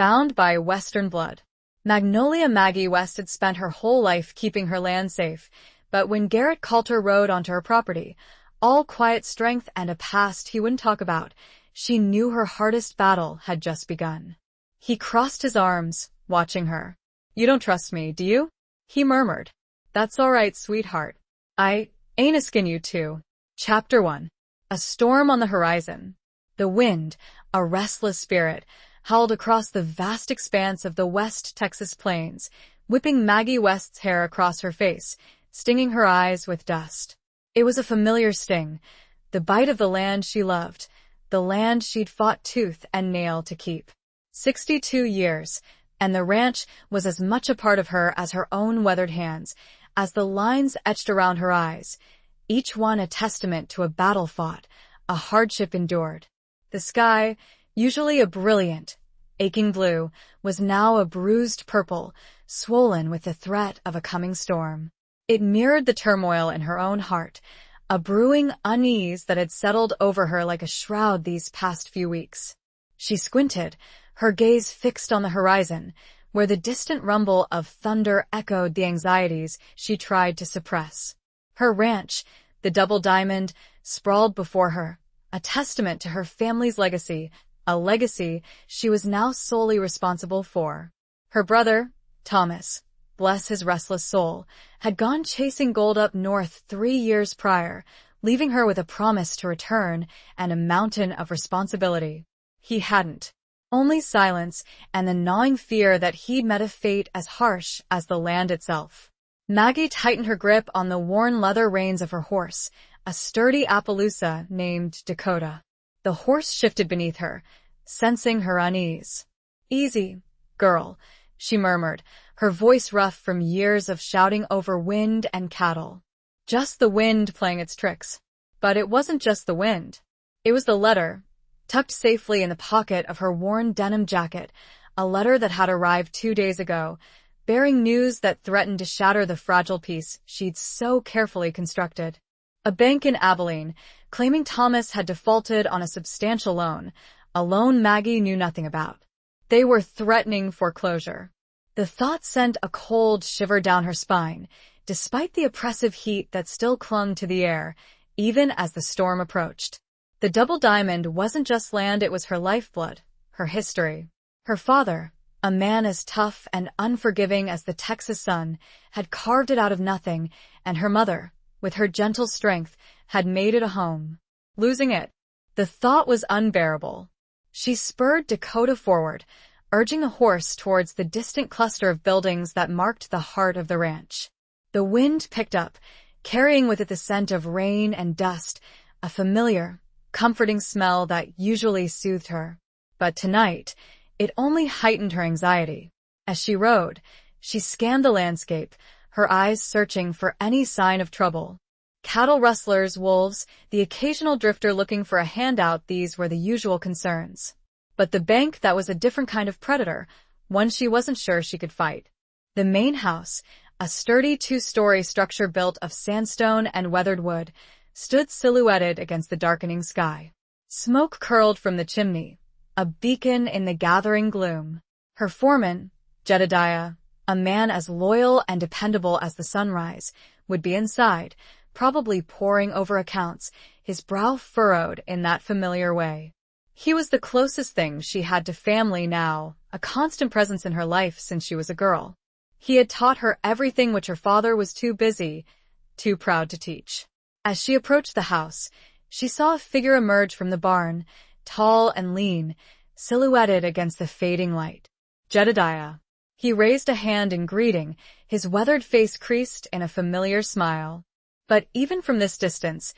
bound by Western blood. Magnolia Maggie West had spent her whole life keeping her land safe, but when Garrett Coulter rode onto her property, all quiet strength and a past he wouldn't talk about, she knew her hardest battle had just begun. He crossed his arms, watching her. "You don't trust me, do you?" he murmured. "That's all right, sweetheart. I ain't asking you to." Chapter 1. A storm on the horizon. The wind, a restless spirit, howled across the vast expanse of the West Texas plains, whipping Maggie West's hair across her face, stinging her eyes with dust. It was a familiar sting, the bite of the land she loved, the land she'd fought tooth and nail to keep. 62 years, and the ranch was as much a part of her as her own weathered hands, as the lines etched around her eyes, each one a testament to a battle fought, a hardship endured. The sky, usually a brilliant, aching blue, was now a bruised purple, swollen with the threat of a coming storm. It mirrored the turmoil in her own heart, a brewing unease that had settled over her like a shroud these past few weeks. She squinted, her gaze fixed on the horizon, where the distant rumble of thunder echoed the anxieties she tried to suppress. Her ranch, the Double Diamond, sprawled before her, a testament to her family's legacy, a legacy she was now solely responsible for. Her brother, Thomas, bless his restless soul, had gone chasing gold up north 3 years prior, leaving her with a promise to return and a mountain of responsibility. He hadn't. Only silence and the gnawing fear that he'd met a fate as harsh as the land itself. Maggie tightened her grip on the worn leather reins of her horse, a sturdy Appaloosa named Dakota. The horse shifted beneath her, sensing her unease. "Easy, girl," she murmured, her voice rough from years of shouting over wind and cattle. Just the wind playing its tricks. But it wasn't just the wind. It was the letter, tucked safely in the pocket of her worn denim jacket, a letter that had arrived 2 days ago, bearing news that threatened to shatter the fragile peace she'd so carefully constructed. A bank in Abilene, claiming Thomas had defaulted on a substantial loan, a loan Maggie knew nothing about. They were threatening foreclosure. The thought sent a cold shiver down her spine, despite the oppressive heat that still clung to the air, even as the storm approached. The Double Diamond wasn't just land, it was her lifeblood, her history. Her father, a man as tough and unforgiving as the Texas sun, had carved it out of nothing, and her mother, with her gentle strength, had made it a home. Losing it, the thought was unbearable. She spurred Dakota forward, urging the horse towards the distant cluster of buildings that marked the heart of the ranch. The wind picked up, carrying with it the scent of rain and dust, a familiar, comforting smell that usually soothed her. But tonight, it only heightened her anxiety. As she rode, she scanned the landscape, her eyes searching for any sign of trouble. Cattle rustlers, wolves, the occasional drifter looking for a handout, these were the usual concerns. But the bank, that was a different kind of predator, one she wasn't sure she could fight. The main house, a sturdy 2-story structure built of sandstone and weathered wood, stood silhouetted against the darkening sky. Smoke curled from the chimney, a beacon in the gathering gloom. Her foreman, Jedediah, a man as loyal and dependable as the sunrise, would be inside, probably poring over accounts, his brow furrowed in that familiar way. He was the closest thing she had to family now, a constant presence in her life since she was a girl. He had taught her everything which her father was too busy, too proud to teach. As she approached the house, she saw a figure emerge from the barn, tall and lean, silhouetted against the fading light. Jedediah. He raised a hand in greeting, his weathered face creased in a familiar smile. But even from this distance,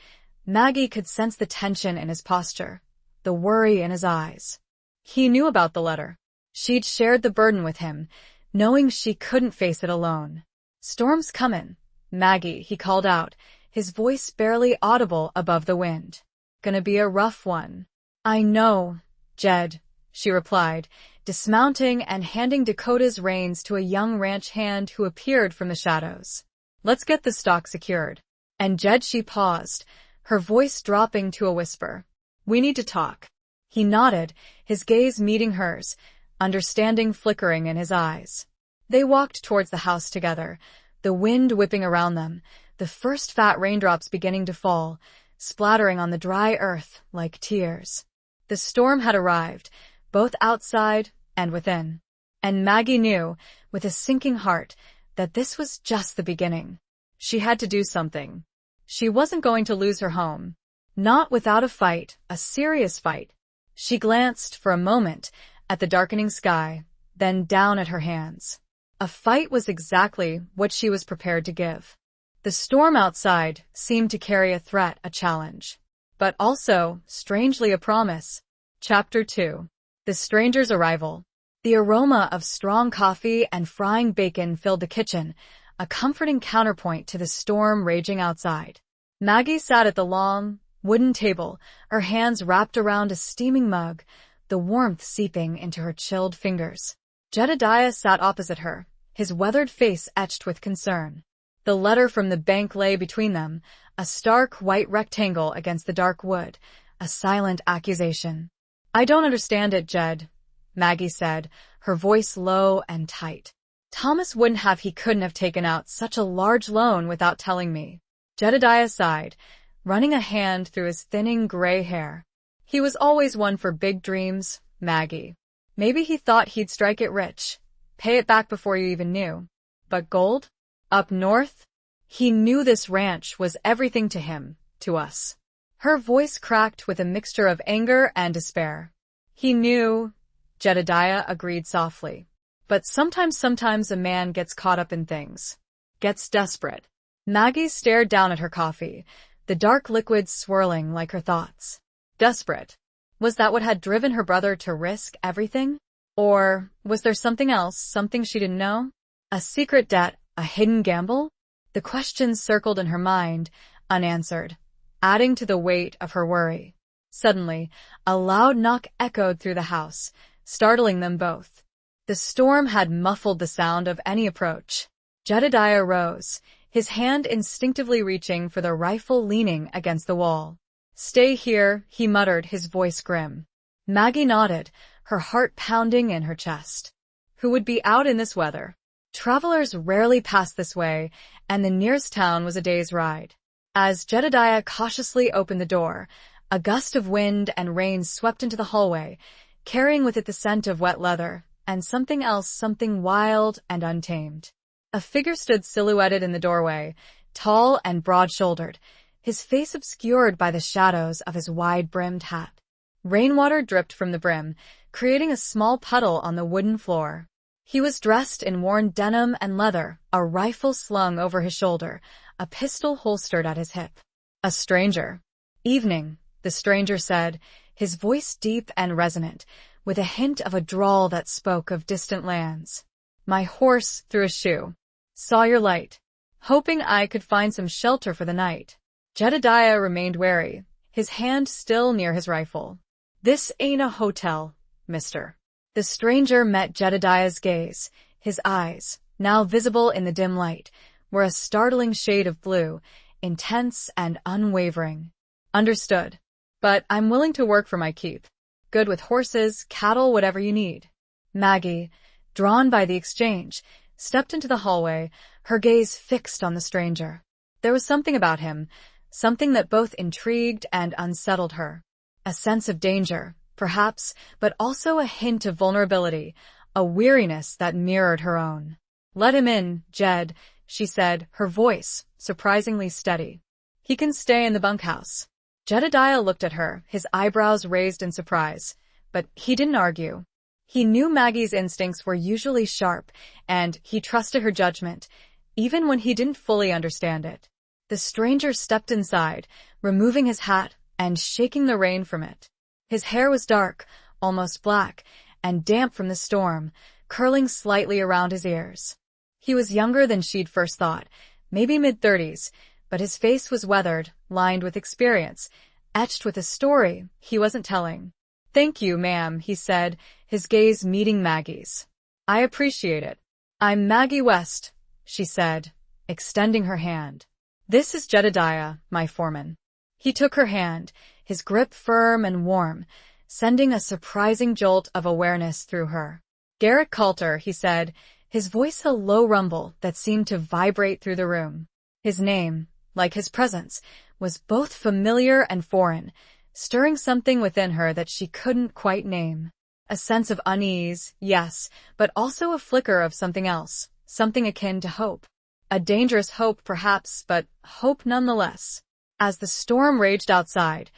Maggie could sense the tension in his posture, the worry in his eyes. He knew about the letter. She'd shared the burden with him, knowing she couldn't face it alone. "Storm's comin', Maggie," he called out, his voice barely audible above the wind. "Gonna be a rough one." "I know, Jed," she replied, dismounting and handing Dakota's reins to a young ranch hand who appeared from the shadows. "Let's get the stock secured." And Jed, she paused, her voice dropping to a whisper. "We need to talk." He nodded, his gaze meeting hers, understanding flickering in his eyes. They walked towards the house together, the wind whipping around them, the first fat raindrops beginning to fall, splattering on the dry earth like tears. The storm had arrived, both outside and within. And Maggie knew, with a sinking heart, that this was just the beginning. She had to do something. She wasn't going to lose her home. Not without a fight, a serious fight. She glanced, for a moment, at the darkening sky, then down at her hands. A fight was exactly what she was prepared to give. The storm outside seemed to carry a threat, a challenge. But also, strangely, a promise. Chapter 2. The stranger's arrival. The aroma of strong coffee and frying bacon filled the kitchen, a comforting counterpoint to the storm raging outside. Maggie sat at the long, wooden table, her hands wrapped around a steaming mug, the warmth seeping into her chilled fingers. Jedediah sat opposite her, his weathered face etched with concern. The letter from the bank lay between them, a stark white rectangle against the dark wood, a silent accusation. "I don't understand it, Jed," Maggie said, her voice low and tight. "Thomas wouldn't have, he couldn't have taken out such a large loan without telling me." Jedediah sighed, running a hand through his thinning gray hair. "He was always one for big dreams, Maggie. Maybe he thought he'd strike it rich, pay it back before you even knew. But gold? Up north? He knew this ranch was everything to him, to us." Her voice cracked with a mixture of anger and despair. "He knew," Jedediah agreed softly. "But sometimes a man gets caught up in things. Gets desperate." Maggie stared down at her coffee, the dark liquid swirling like her thoughts. Desperate? Was that what had driven her brother to risk everything? Or was there something else, something she didn't know? A secret debt, a hidden gamble? The questions circled in her mind, unanswered, adding to the weight of her worry. Suddenly, a loud knock echoed through the house, startling them both. The storm had muffled the sound of any approach. Jedediah rose, his hand instinctively reaching for the rifle leaning against the wall. "Stay here," he muttered, his voice grim. Maggie nodded, her heart pounding in her chest. Who would be out in this weather? Travelers rarely passed this way, and the nearest town was a day's ride. As Jedediah cautiously opened the door, a gust of wind and rain swept into the hallway, carrying with it the scent of wet leather, and something else, something wild and untamed. A figure stood silhouetted in the doorway, tall and broad-shouldered, his face obscured by the shadows of his wide-brimmed hat. Rainwater dripped from the brim, creating a small puddle on the wooden floor. He was dressed in worn denim and leather, a rifle slung over his shoulder, a pistol holstered at his hip. A stranger. "Evening," the stranger said, his voice deep and resonant, with a hint of a drawl that spoke of distant lands. "My horse threw a shoe. Saw your light. Hoping I could find some shelter for the night." Jedediah remained wary, his hand still near his rifle. "This ain't a hotel, mister." The stranger met Jedediah's gaze. His eyes, now visible in the dim light, were a startling shade of blue, intense and unwavering. "Understood. But I'm willing to work for my keep. Good with horses, cattle, whatever you need." Maggie, drawn by the exchange, stepped into the hallway, her gaze fixed on the stranger. There was something about him, something that both intrigued and unsettled her. A sense of danger, perhaps, but also a hint of vulnerability, a weariness that mirrored her own. "Let him in, Jed," she said, her voice surprisingly steady. "He can stay in the bunkhouse." Jedediah looked at her, his eyebrows raised in surprise, but he didn't argue. He knew Maggie's instincts were usually sharp, and he trusted her judgment, even when he didn't fully understand it. The stranger stepped inside, removing his hat and shaking the rain from it. His hair was dark, almost black, and damp from the storm, curling slightly around his ears. He was younger than she'd first thought, maybe mid-30s, but his face was weathered, lined with experience, etched with a story he wasn't telling. "Thank you, ma'am," he said, his gaze meeting Maggie's. "I appreciate it." "I'm Maggie West," she said, extending her hand. "This is Jedediah, my foreman." He took her hand, his grip firm and warm, sending a surprising jolt of awareness through her. Garrett Coulter, he said, his voice a low rumble that seemed to vibrate through the room. His name, like his presence, was both familiar and foreign, stirring something within her that she couldn't quite name. A sense of unease, yes, but also a flicker of something else, something akin to hope. A dangerous hope, perhaps, but hope nonetheless. As the storm raged outside,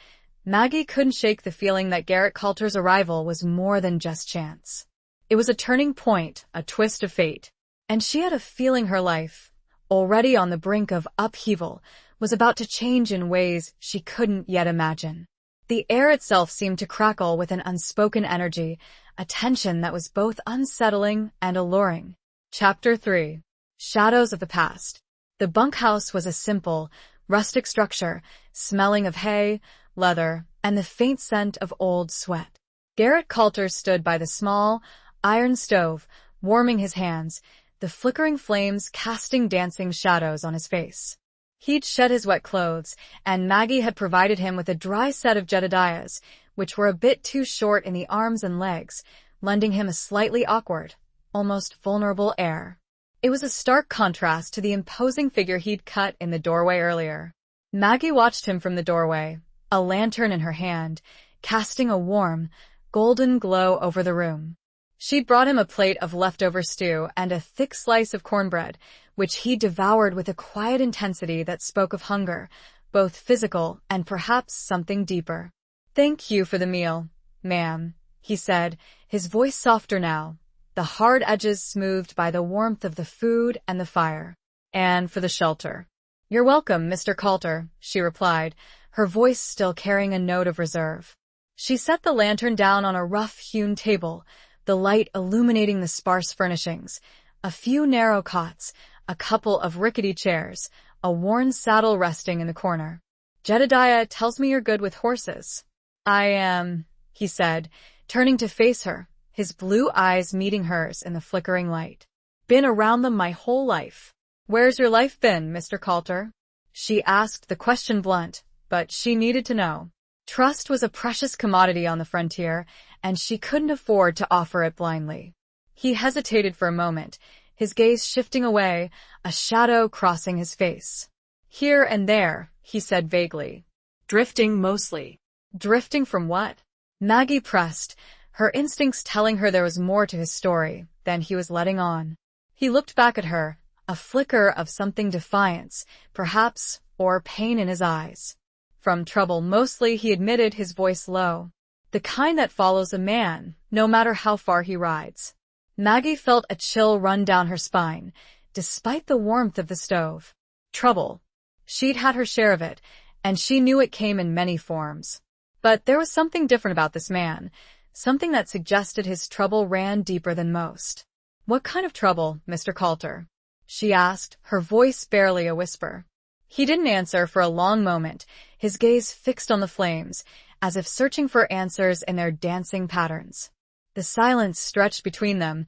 Maggie couldn't shake the feeling that Garrett Coulter's arrival was more than just chance. It was a turning point, a twist of fate. And she had a feeling her life, already on the brink of upheaval, was about to change in ways she couldn't yet imagine. The air itself seemed to crackle with an unspoken energy, a tension that was both unsettling and alluring. Chapter 3. Shadows of the Past. The bunkhouse was a simple, rustic structure, smelling of hay, leather, and the faint scent of old sweat. Garrett Coulter stood by the small, iron stove, warming his hands, the flickering flames casting dancing shadows on his face. He'd shed his wet clothes, and Maggie had provided him with a dry set of Jedediahs, which were a bit too short in the arms and legs, lending him a slightly awkward, almost vulnerable air. It was a stark contrast to the imposing figure he'd cut in the doorway earlier. Maggie watched him from the doorway, a lantern in her hand, casting a warm, golden glow over the room. She'd brought him a plate of leftover stew and a thick slice of cornbread, which he devoured with a quiet intensity that spoke of hunger, both physical and perhaps something deeper. "Thank you for the meal, ma'am," he said, his voice softer now, the hard edges smoothed by the warmth of the food and the fire. "And for the shelter." "You're welcome, Mr. Coulter," she replied, her voice still carrying a note of reserve. She set the lantern down on a rough-hewn table, the light illuminating the sparse furnishings, a few narrow cots, a couple of rickety chairs, a worn saddle resting in the corner. "Jedediah tells me you're good with horses." "I am," he said, turning to face her, his blue eyes meeting hers in the flickering light. "Been around them my whole life." "Where's your life been, Mr. Coulter?" She asked the question blunt, but she needed to know. Trust was a precious commodity on the frontier, and she couldn't afford to offer it blindly. He hesitated for a moment, his gaze shifting away, a shadow crossing his face. "Here and there," he said vaguely. "Drifting mostly." "Drifting from what?" Maggie pressed, her instincts telling her there was more to his story than he was letting on. He looked back at her, a flicker of something defiance, perhaps, or pain in his eyes. "From trouble mostly," he admitted, his voice low. "The kind that follows a man, no matter how far he rides." Maggie felt a chill run down her spine, despite the warmth of the stove. Trouble. She'd had her share of it, and she knew it came in many forms. But there was something different about this man, something that suggested his trouble ran deeper than most. "What kind of trouble, Mr. Coulter?" she asked, her voice barely a whisper. He didn't answer for a long moment, his gaze fixed on the flames, as if searching for answers in their dancing patterns. The silence stretched between them,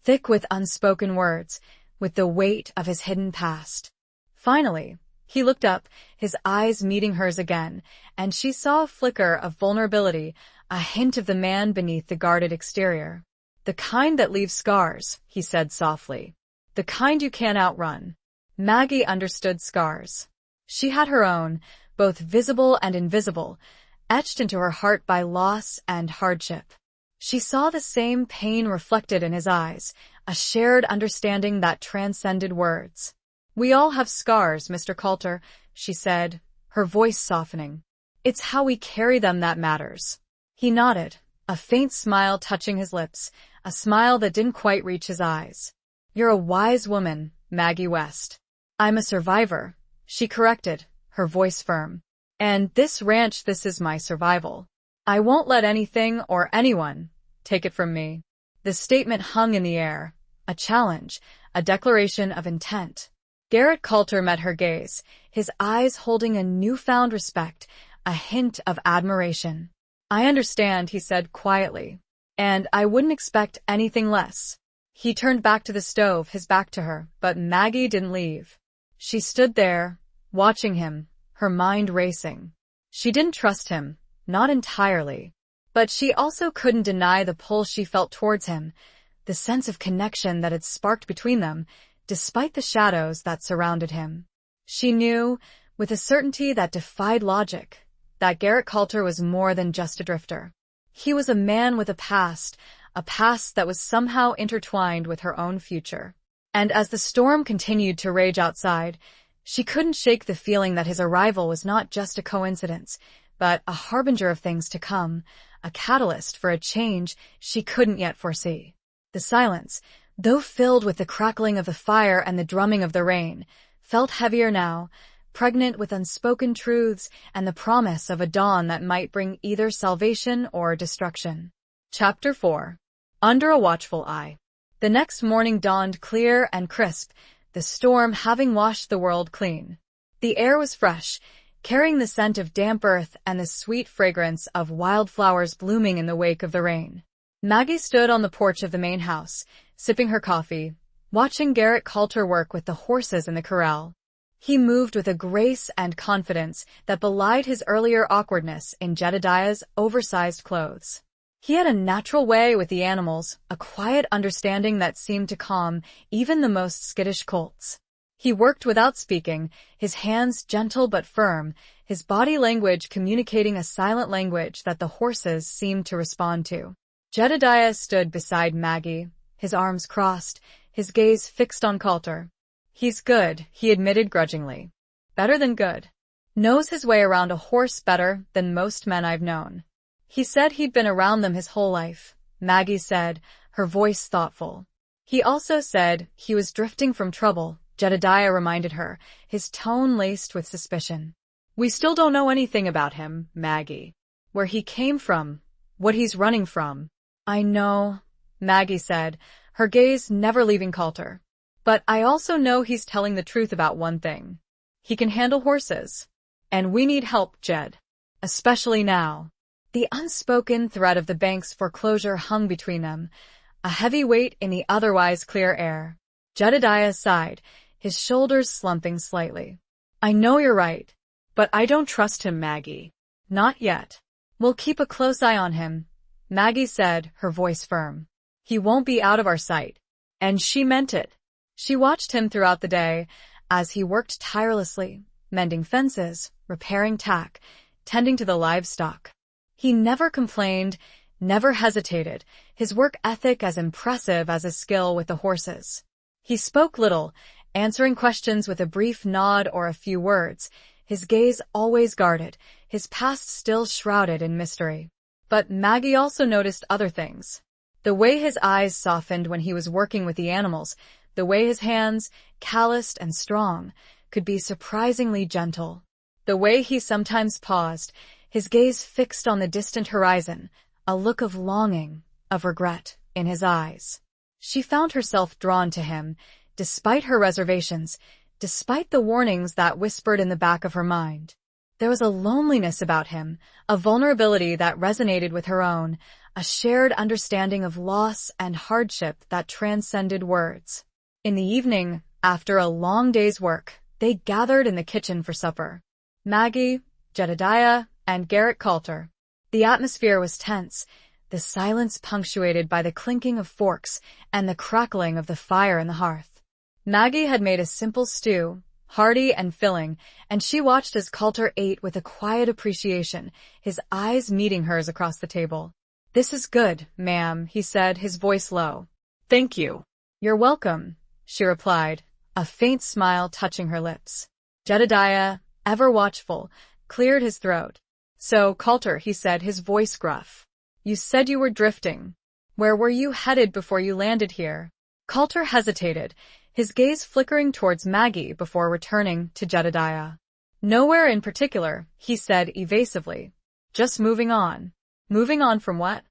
thick with unspoken words, with the weight of his hidden past. Finally, he looked up, his eyes meeting hers again, and she saw a flicker of vulnerability, a hint of the man beneath the guarded exterior. "The kind that leaves scars," he said softly. "The kind you can't outrun." Maggie understood scars. She had her own, both visible and invisible, etched into her heart by loss and hardship. She saw the same pain reflected in his eyes, a shared understanding that transcended words. "We all have scars, Mr. Coulter," she said, her voice softening. "It's how we carry them that matters." He nodded, a faint smile touching his lips, a smile that didn't quite reach his eyes. "You're a wise woman, Maggie West." "I'm a survivor," she corrected, her voice firm. "And this ranch, this is my survival. I won't let anything or anyone take it from me." The statement hung in the air, a challenge, a declaration of intent. Garrett Coulter met her gaze, his eyes holding a newfound respect, a hint of admiration. "I understand," he said quietly, "and I wouldn't expect anything less." He turned back to the stove, his back to her, but Maggie didn't leave. She stood there, watching him, her mind racing. She didn't trust him, not entirely. But she also couldn't deny the pull she felt towards him, the sense of connection that had sparked between them, despite the shadows that surrounded him. She knew, with a certainty that defied logic, that Garrett Coulter was more than just a drifter. He was a man with a past that was somehow intertwined with her own future. And as the storm continued to rage outside, she couldn't shake the feeling that his arrival was not just a coincidence, but a harbinger of things to come, a catalyst for a change she couldn't yet foresee. The silence, though filled with the crackling of the fire and the drumming of the rain, felt heavier now, pregnant with unspoken truths and the promise of a dawn that might bring either salvation or destruction. Chapter 4. Under a Watchful Eye. The next morning dawned clear and crisp, the storm having washed the world clean. The air was fresh, carrying the scent of damp earth and the sweet fragrance of wildflowers blooming in the wake of the rain. Maggie stood on the porch of the main house, sipping her coffee, watching Garrett Coulter work with the horses in the corral. He moved with a grace and confidence that belied his earlier awkwardness in Jedediah's oversized clothes. He had a natural way with the animals, a quiet understanding that seemed to calm even the most skittish colts. He worked without speaking, his hands gentle but firm, his body language communicating a silent language that the horses seemed to respond to. Jedediah stood beside Maggie, his arms crossed, his gaze fixed on Coulter. "He's good," he admitted grudgingly. "Better than good. Knows his way around a horse better than most men I've known." "He said he'd been around them his whole life," Maggie said, her voice thoughtful. "He also said he was drifting from trouble," Jedediah reminded her, his tone laced with suspicion. "We still don't know anything about him, Maggie. Where he came from, what he's running from." "I know," Maggie said, her gaze never leaving Coulter. "But I also know he's telling the truth about one thing. He can handle horses. And we need help, Jed. Especially now." The unspoken threat of the bank's foreclosure hung between them, a heavy weight in the otherwise clear air. Jedediah sighed, his shoulders slumping slightly. "I know you're right, but I don't trust him, Maggie. Not yet. We'll keep a close eye on him," Maggie said, her voice firm. "He won't be out of our sight." And she meant it. She watched him throughout the day as he worked tirelessly, mending fences, repairing tack, tending to the livestock. He never complained, never hesitated, his work ethic as impressive as his skill with the horses. He spoke little, answering questions with a brief nod or a few words, his gaze always guarded, his past still shrouded in mystery. But Maggie also noticed other things. The way his eyes softened when he was working with the animals, the way his hands, calloused and strong, could be surprisingly gentle. The way he sometimes paused, his gaze fixed on the distant horizon, a look of longing, of regret, in his eyes. She found herself drawn to him, despite her reservations, despite the warnings that whispered in the back of her mind. There was a loneliness about him, a vulnerability that resonated with her own, a shared understanding of loss and hardship that transcended words. In the evening, after a long day's work, they gathered in the kitchen for supper. Maggie, Jedediah, and Garrett Coulter. The atmosphere was tense, the silence punctuated by the clinking of forks and the crackling of the fire in the hearth. Maggie had made a simple stew, hearty and filling, and she watched as Coulter ate with a quiet appreciation, his eyes meeting hers across the table. "This is good, ma'am," he said, his voice low. "Thank you." "You're welcome," she replied, a faint smile touching her lips. Jedediah, ever watchful, cleared his throat. "So, Coulter," he said, his voice gruff. "You said you were drifting. Where were you headed before you landed here?" Coulter hesitated, his gaze flickering towards Maggie before returning to Jedediah. "Nowhere in particular," he said evasively. "Just moving on." "Moving on from what?"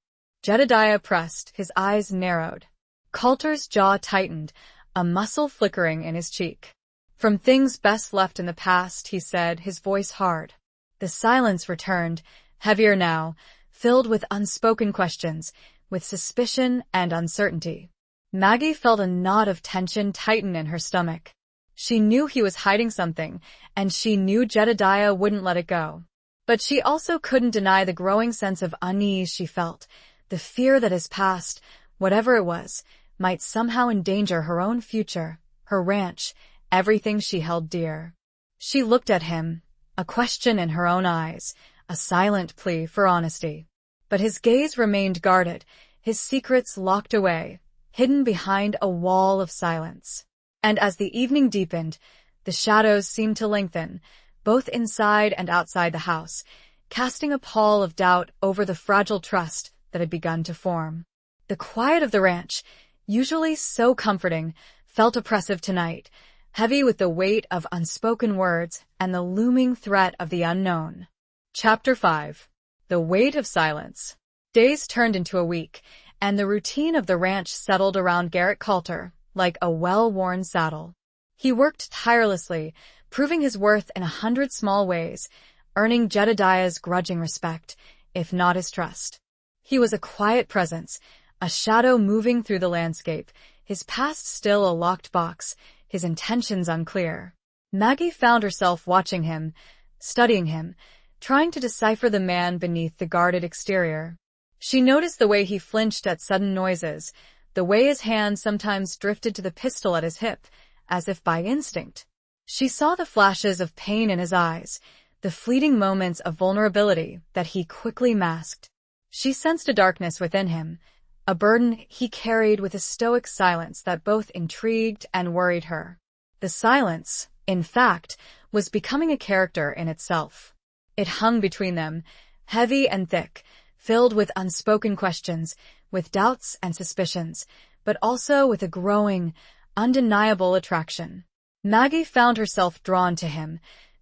Jedediah pressed, his eyes narrowed. Coulter's jaw tightened, a muscle flickering in his cheek. "From things best left in the past," he said, his voice hard. The silence returned, heavier now, filled with unspoken questions, with suspicion and uncertainty. Maggie felt a knot of tension tighten in her stomach. She knew he was hiding something, and she knew Jedediah wouldn't let it go. But she also couldn't deny the growing sense of unease she felt, the fear that his past, whatever it was, might somehow endanger her own future, her ranch, everything she held dear. She looked at him, a question in her own eyes, a silent plea for honesty. But his gaze remained guarded, his secrets locked away, hidden behind a wall of silence. And as the evening deepened, the shadows seemed to lengthen, both inside and outside the house, casting a pall of doubt over the fragile trust that had begun to form. The quiet of the ranch, usually so comforting, felt oppressive tonight, heavy with the weight of unspoken words and the looming threat of the unknown. Chapter 5. The Weight of Silence. Days turned into a week, and the routine of the ranch settled around Garrett Coulter like a well-worn saddle. He worked tirelessly, proving his worth in 100 small ways, earning Jedediah's grudging respect, if not his trust. He was a quiet presence, a shadow moving through the landscape, his past still a locked box, his intentions unclear. Maggie found herself watching him, studying him, trying to decipher the man beneath the guarded exterior. She noticed the way he flinched at sudden noises, the way his hand sometimes drifted to the pistol at his hip, as if by instinct. She saw the flashes of pain in his eyes, the fleeting moments of vulnerability that he quickly masked. She sensed a darkness within him, a burden he carried with a stoic silence that both intrigued and worried her. The silence, in fact, was becoming a character in itself. It hung between them, heavy and thick, filled with unspoken questions, with doubts and suspicions, but also with a growing, undeniable attraction. Maggie found herself drawn to him,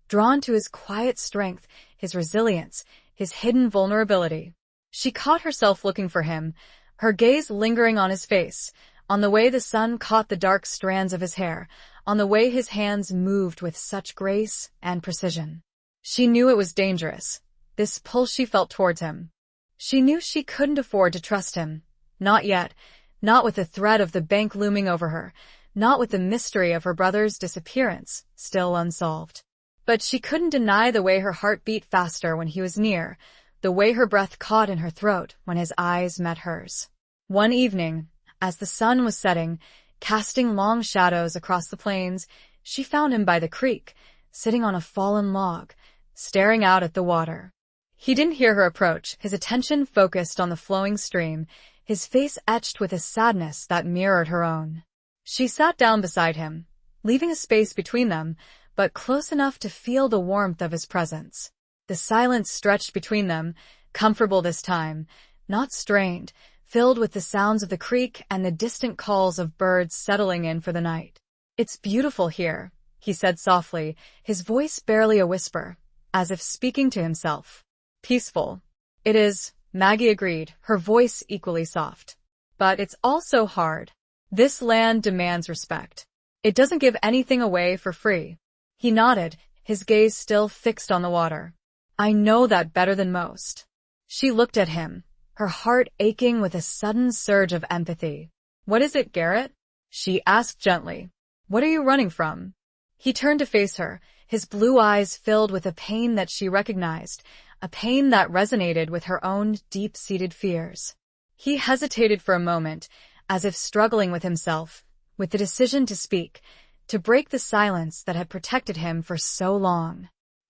drawn to his quiet strength, his resilience, his hidden vulnerability. She caught herself looking for him, her gaze lingering on his face, on the way the sun caught the dark strands of his hair, on the way his hands moved with such grace and precision. She knew it was dangerous, this pull she felt towards him. She knew she couldn't afford to trust him. Not yet, not with the threat of the bank looming over her, not with the mystery of her brother's disappearance still unsolved. But she couldn't deny the way her heart beat faster when he was near, the way her breath caught in her throat when his eyes met hers. One evening, as the sun was setting, casting long shadows across the plains, she found him by the creek, sitting on a fallen log, staring out at the water. He didn't hear her approach, his attention focused on the flowing stream, his face etched with a sadness that mirrored her own. She sat down beside him, leaving a space between them, but close enough to feel the warmth of his presence. The silence stretched between them, comfortable this time, not strained, filled with the sounds of the creek and the distant calls of birds settling in for the night. "It's beautiful here," he said softly, his voice barely a whisper, as if speaking to himself. "Peaceful." "It is," Maggie agreed, her voice equally soft. "But it's also hard. This land demands respect. It doesn't give anything away for free." He nodded, his gaze still fixed on the water. "I know that better than most." She looked at him, her heart aching with a sudden surge of empathy. "What is it, Garrett?" she asked gently. "What are you running from?" He turned to face her, his blue eyes filled with a pain that she recognized, a pain that resonated with her own deep-seated fears. He hesitated for a moment, as if struggling with himself, with the decision to speak, to break the silence that had protected him for so long.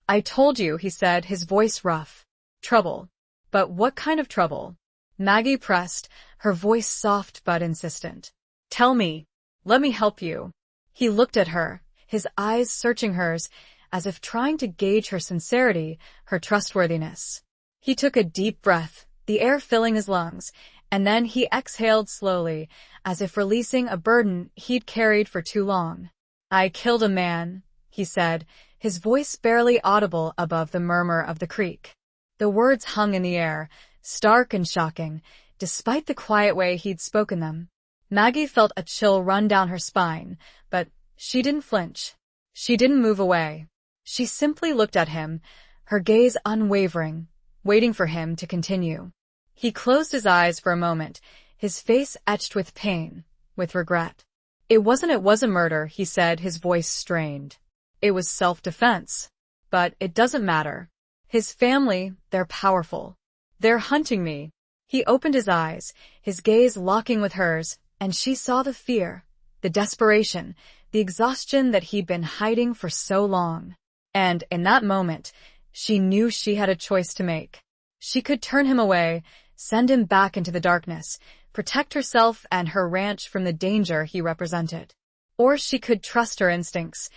"I told you," he said, his voice rough. "Trouble." "But what kind of trouble?" Maggie pressed, her voice soft but insistent. "Tell me. Let me help you." He looked at her, his eyes searching hers, as if trying to gauge her sincerity, her trustworthiness. He took a deep breath, the air filling his lungs, and then he exhaled slowly, as if releasing a burden he'd carried for too long. "I killed a man," he said, his voice barely audible above the murmur of the creek. The words hung in the air, stark and shocking, despite the quiet way he'd spoken them. Maggie felt a chill run down her spine, but she didn't flinch. She didn't move away. She simply looked at him, her gaze unwavering, waiting for him to continue. He closed his eyes for a moment, his face etched with pain, with regret. It was a murder," he said, his voice strained. "It was self-defense. But it doesn't matter. His family, they're powerful. They're hunting me." He opened his eyes, his gaze locking with hers, and she saw the fear, the desperation, the exhaustion that he'd been hiding for so long. And in that moment, she knew she had a choice to make. She could turn him away, send him back into the darkness, protect herself and her ranch from the danger he represented. Or she could trust her instincts,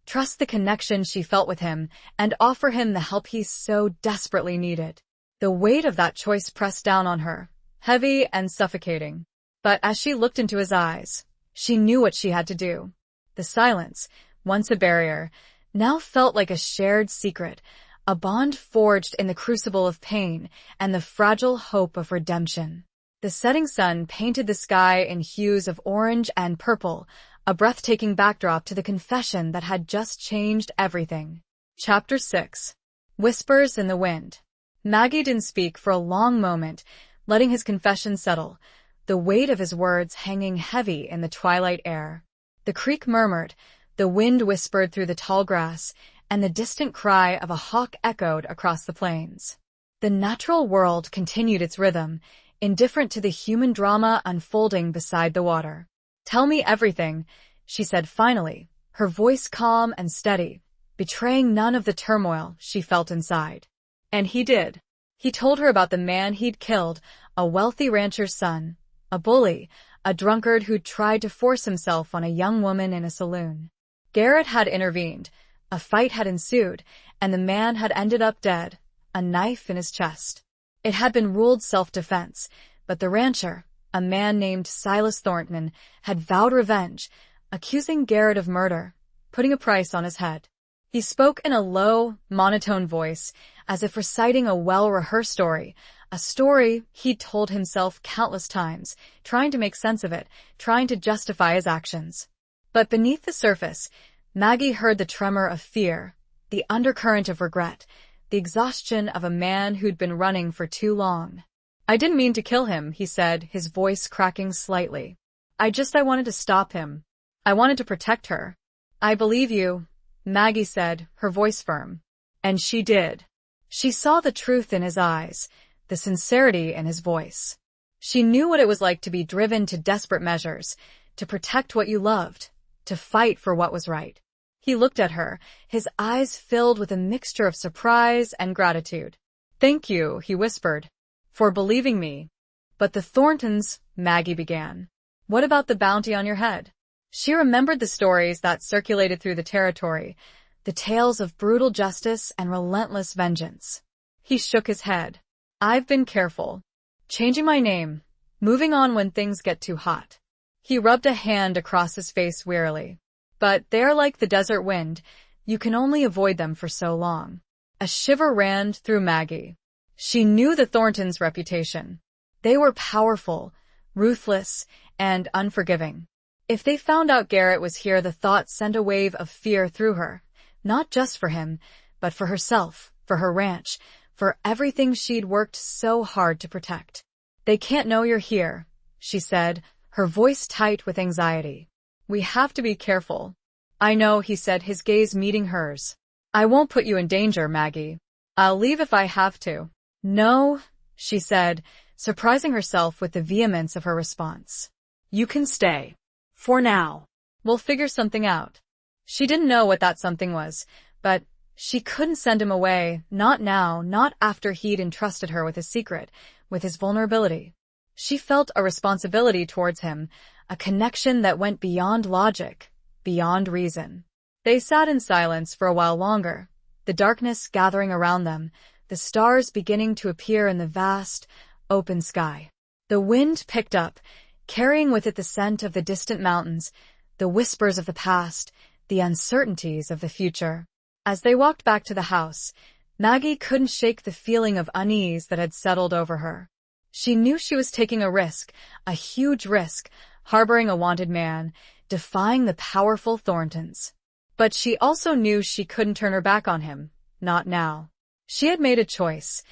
trust the connection she felt with him, and offer him the help he so desperately needed. The weight of that choice pressed down on her, heavy and suffocating. But as she looked into his eyes, she knew what she had to do. The silence, once a barrier, now felt like a shared secret, a bond forged in the crucible of pain and the fragile hope of redemption. The setting sun painted the sky in hues of orange and purple, a breathtaking backdrop to the confession that had just changed everything. Chapter 6. Whispers in the Wind. Maggie didn't speak for a long moment, letting his confession settle, the weight of his words hanging heavy in the twilight air. The creek murmured, the wind whispered through the tall grass, and the distant cry of a hawk echoed across the plains. The natural world continued its rhythm, indifferent to the human drama unfolding beside the water. "Tell me everything," she said finally, her voice calm and steady, betraying none of the turmoil she felt inside. And he did. He told her about the man he'd killed, a wealthy rancher's son, a bully, a drunkard who'd tried to force himself on a young woman in a saloon. Garrett had intervened, a fight had ensued, and the man had ended up dead, a knife in his chest. It had been ruled self-defense, but the rancher, a man named Silas Thornton, had vowed revenge, accusing Garrett of murder, putting a price on his head. He spoke in a low, monotone voice, as if reciting a well-rehearsed story, a story he'd told himself countless times, trying to make sense of it, trying to justify his actions. But beneath the surface, Maggie heard the tremor of fear, the undercurrent of regret, the exhaustion of a man who'd been running for too long. "I didn't mean to kill him," he said, his voice cracking slightly. I wanted to stop him. I wanted to protect her." "I believe you," Maggie said, her voice firm. And she did. She saw the truth in his eyes, the sincerity in his voice. She knew what it was like to be driven to desperate measures, to protect what you loved, to fight for what was right. He looked at her, his eyes filled with a mixture of surprise and gratitude. "Thank you," he whispered, "for believing me." "But the Thorntons," Maggie began. "What about the bounty on your head?" She remembered the stories that circulated through the territory, the tales of brutal justice and relentless vengeance. He shook his head. "I've been careful. Changing my name. Moving on when things get too hot." He rubbed a hand across his face wearily. "But they're like the desert wind. You can only avoid them for so long." A shiver ran through Maggie. She knew the Thorntons' reputation. They were powerful, ruthless, and unforgiving. If they found out Garrett was here, the thought sent a wave of fear through her, not just for him, but for herself, for her ranch, for everything she'd worked so hard to protect. "They can't know you're here," she said, her voice tight with anxiety. "We have to be careful." "I know," he said, his gaze meeting hers. "I won't put you in danger, Maggie. I'll leave if I have to." "No," she said, surprising herself with the vehemence of her response. "You can stay. For now. We'll figure something out." She didn't know what that something was, but she couldn't send him away, not now, not after he'd entrusted her with his secret, with his vulnerability. She felt a responsibility towards him, a connection that went beyond logic, beyond reason. They sat in silence for a while longer, the darkness gathering around them, the stars beginning to appear in the vast, open sky. The wind picked up, carrying with it the scent of the distant mountains, the whispers of the past, the uncertainties of the future. As they walked back to the house, Maggie couldn't shake the feeling of unease that had settled over her. She knew she was taking a risk, a huge risk, harboring a wanted man, defying the powerful Thorntons. But she also knew she couldn't turn her back on him, not now. She had made a choice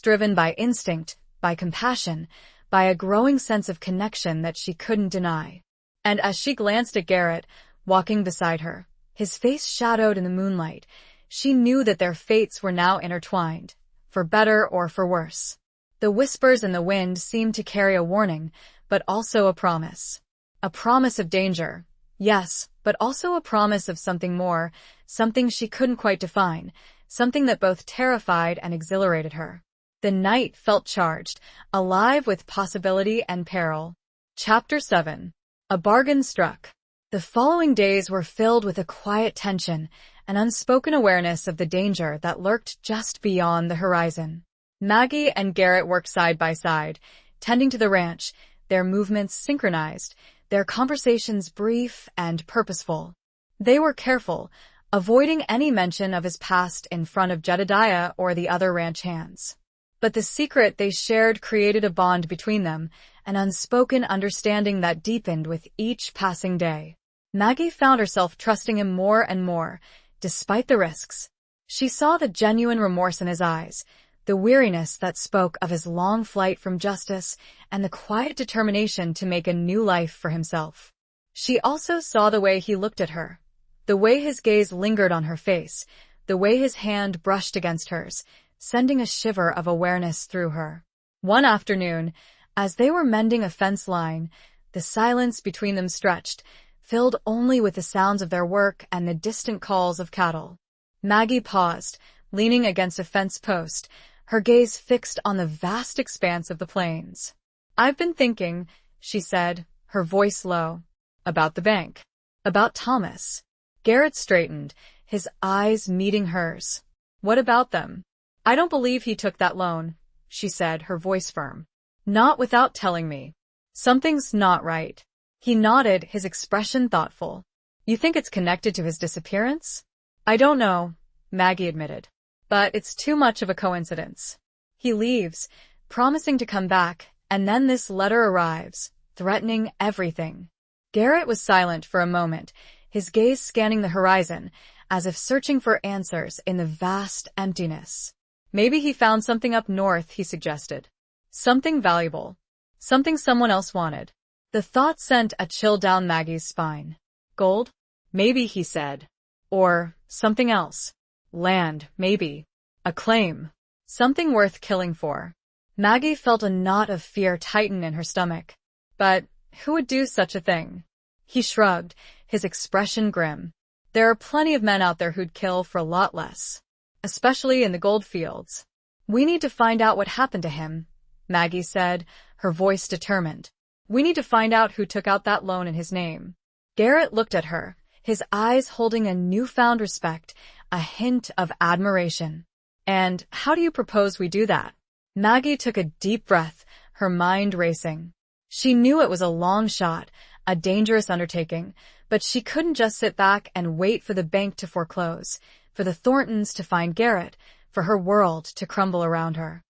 driven by instinct, by compassion, by a growing sense of connection that she couldn't deny. And as she glanced at Garrett, walking beside her, his face shadowed in the moonlight, she knew that their fates were now intertwined, for better or for worse. The whispers in the wind seemed to carry a warning, but also a promise. A promise of danger, yes, but also a promise of something more, something she couldn't quite define, something that both terrified and exhilarated her. The night felt charged, alive with possibility and peril. Chapter 7. A bargain struck. The following days were filled with a quiet tension, an unspoken awareness of the danger that lurked just beyond the horizon. Maggie and Garrett worked side by side, tending to the ranch, their movements synchronized, their conversations brief and purposeful. They were careful, avoiding any mention of his past in front of Jedediah or the other ranch hands. But the secret they shared created a bond between them, an unspoken understanding that deepened with each passing day. Maggie found herself trusting him more and more, despite the risks. She saw the genuine remorse in his eyes, the weariness that spoke of his long flight from justice, and the quiet determination to make a new life for himself. She also saw the way he looked at her, the way his gaze lingered on her face, the way his hand brushed against hers, sending a shiver of awareness through her. One afternoon, as they were mending a fence line, the silence between them stretched, filled only with the sounds of their work and the distant calls of cattle. Maggie paused, leaning against a fence post, her gaze fixed on the vast expanse of the plains. "I've been thinking," she said, her voice low, "about the bank. About Thomas." Garrett straightened, his eyes meeting hers. "What about them?" "I don't believe he took that loan," she said, her voice firm. "Not without telling me. Something's not right." He nodded, his expression thoughtful. "You think it's connected to his disappearance?" "I don't know," Maggie admitted. "But it's too much of a coincidence. He leaves, promising to come back, and then this letter arrives, threatening everything." Garrett was silent for a moment, his gaze scanning the horizon, as if searching for answers in the vast emptiness. "Maybe he found something up north," he suggested. "Something valuable. Something someone else wanted." The thought sent a chill down Maggie's spine. "Gold? Maybe," he said. "Or something else. Land, maybe. A claim. Something worth killing for." Maggie felt a knot of fear tighten in her stomach. But who would do such a thing? He shrugged, his expression grim. "There are plenty of men out there who'd kill for a lot less. Especially in the gold fields." "We need to find out what happened to him," Maggie said, her voice determined. "We need to find out who took out that loan in his name." Garrett looked at her, his eyes holding a newfound respect, a hint of admiration. "And how do you propose we do that?" Maggie took a deep breath, her mind racing. She knew it was a long shot, a dangerous undertaking, but she couldn't just sit back and wait for the bank to foreclose, for the Thorntons to find Garrett, for her world to crumble around her.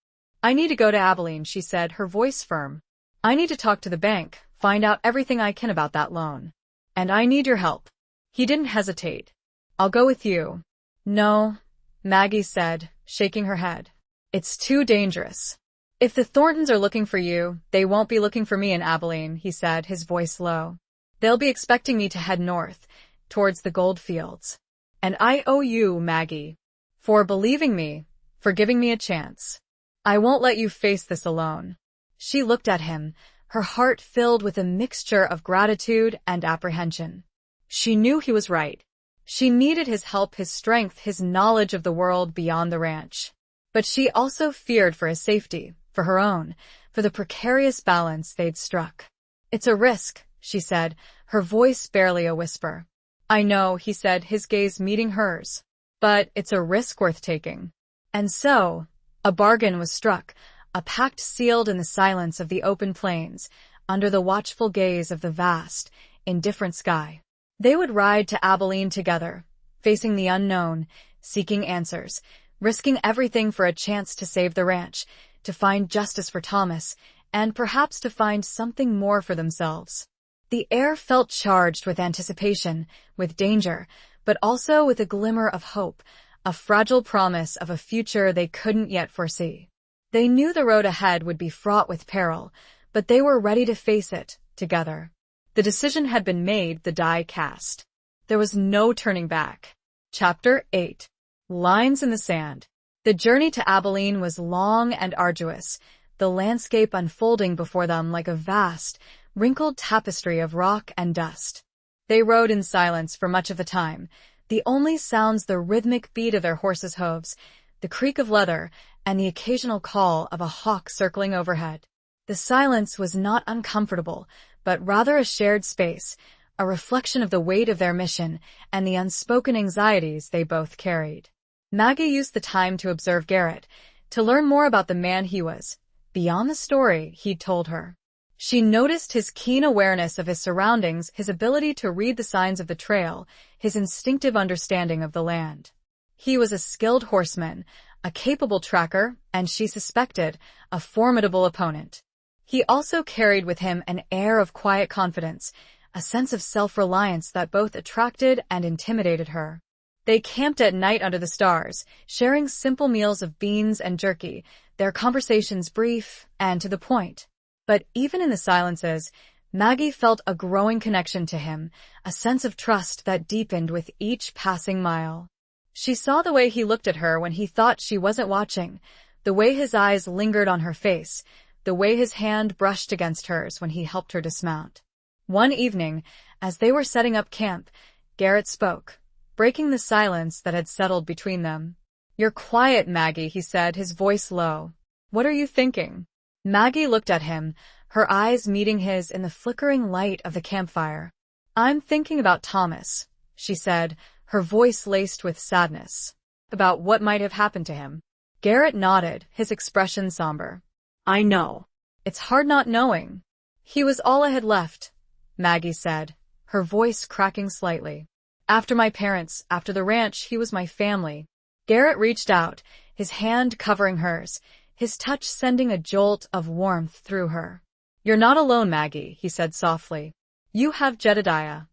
"I need to go to Abilene," she said, her voice firm. "I need to talk to the bank, find out everything I can about that loan. And I need your help." He didn't hesitate. "I'll go with you." "No," Maggie said, shaking her head. "It's too dangerous." "If the Thorntons are looking for you, they won't be looking for me in Abilene," he said, his voice low. "They'll be expecting me to head north, towards the gold fields. And I owe you, Maggie, for believing me, for giving me a chance. I won't let you face this alone." She looked at him, her heart filled with a mixture of gratitude and apprehension. She knew he was right. She needed his help, his strength, his knowledge of the world beyond the ranch. But she also feared for his safety, for her own, for the precarious balance they'd struck. "It's a risk," she said, her voice barely a whisper. "I know," he said, his gaze meeting hers. "But it's a risk worth taking." And so, a bargain was struck, a pact sealed in the silence of the open plains, under the watchful gaze of the vast, indifferent sky. They would ride to Abilene together, facing the unknown, seeking answers, risking everything for a chance to save the ranch, to find justice for Thomas, and perhaps to find something more for themselves. The air felt charged with anticipation, with danger, but also with a glimmer of hope, a fragile promise of a future they couldn't yet foresee. They knew the road ahead would be fraught with peril, but they were ready to face it, together. The decision had been made, the die cast. There was no turning back. Chapter 8. Lines in the Sand. The journey to Abilene was long and arduous, the landscape unfolding before them like a vast, wrinkled tapestry of rock and dust. They rode in silence for much of the time, the only sounds the rhythmic beat of their horses' hooves, the creak of leather, and the occasional call of a hawk circling overhead. The silence was not uncomfortable, but rather a shared space, a reflection of the weight of their mission and the unspoken anxieties they both carried. Maggie used the time to observe Garrett, to learn more about the man he was, beyond the story he'd told her. She noticed his keen awareness of his surroundings, his ability to read the signs of the trail, his instinctive understanding of the land. He was a skilled horseman, a capable tracker, and she suspected, a formidable opponent. He also carried with him an air of quiet confidence, a sense of self-reliance that both attracted and intimidated her. They camped at night under the stars, sharing simple meals of beans and jerky, their conversations brief and to the point. But even in the silences, Maggie felt a growing connection to him, a sense of trust that deepened with each passing mile. She saw the way he looked at her when he thought she wasn't watching, the way his eyes lingered on her face, the way his hand brushed against hers when he helped her dismount. One evening, as they were setting up camp, Garrett spoke, breaking the silence that had settled between them. "You're quiet, Maggie," he said, his voice low. "What are you thinking?" Maggie looked at him, her eyes meeting his in the flickering light of the campfire. "I'm thinking about Thomas," she said, her voice laced with sadness. "About what might have happened to him." Garrett nodded, his expression somber. "I know. It's hard not knowing." "He was all I had left," Maggie said, her voice cracking slightly. "After my parents, after the ranch, he was my family." Garrett reached out, his hand covering hers, his touch sending a jolt of warmth through her. "You're not alone, Maggie," he said softly. "You have Jedediah.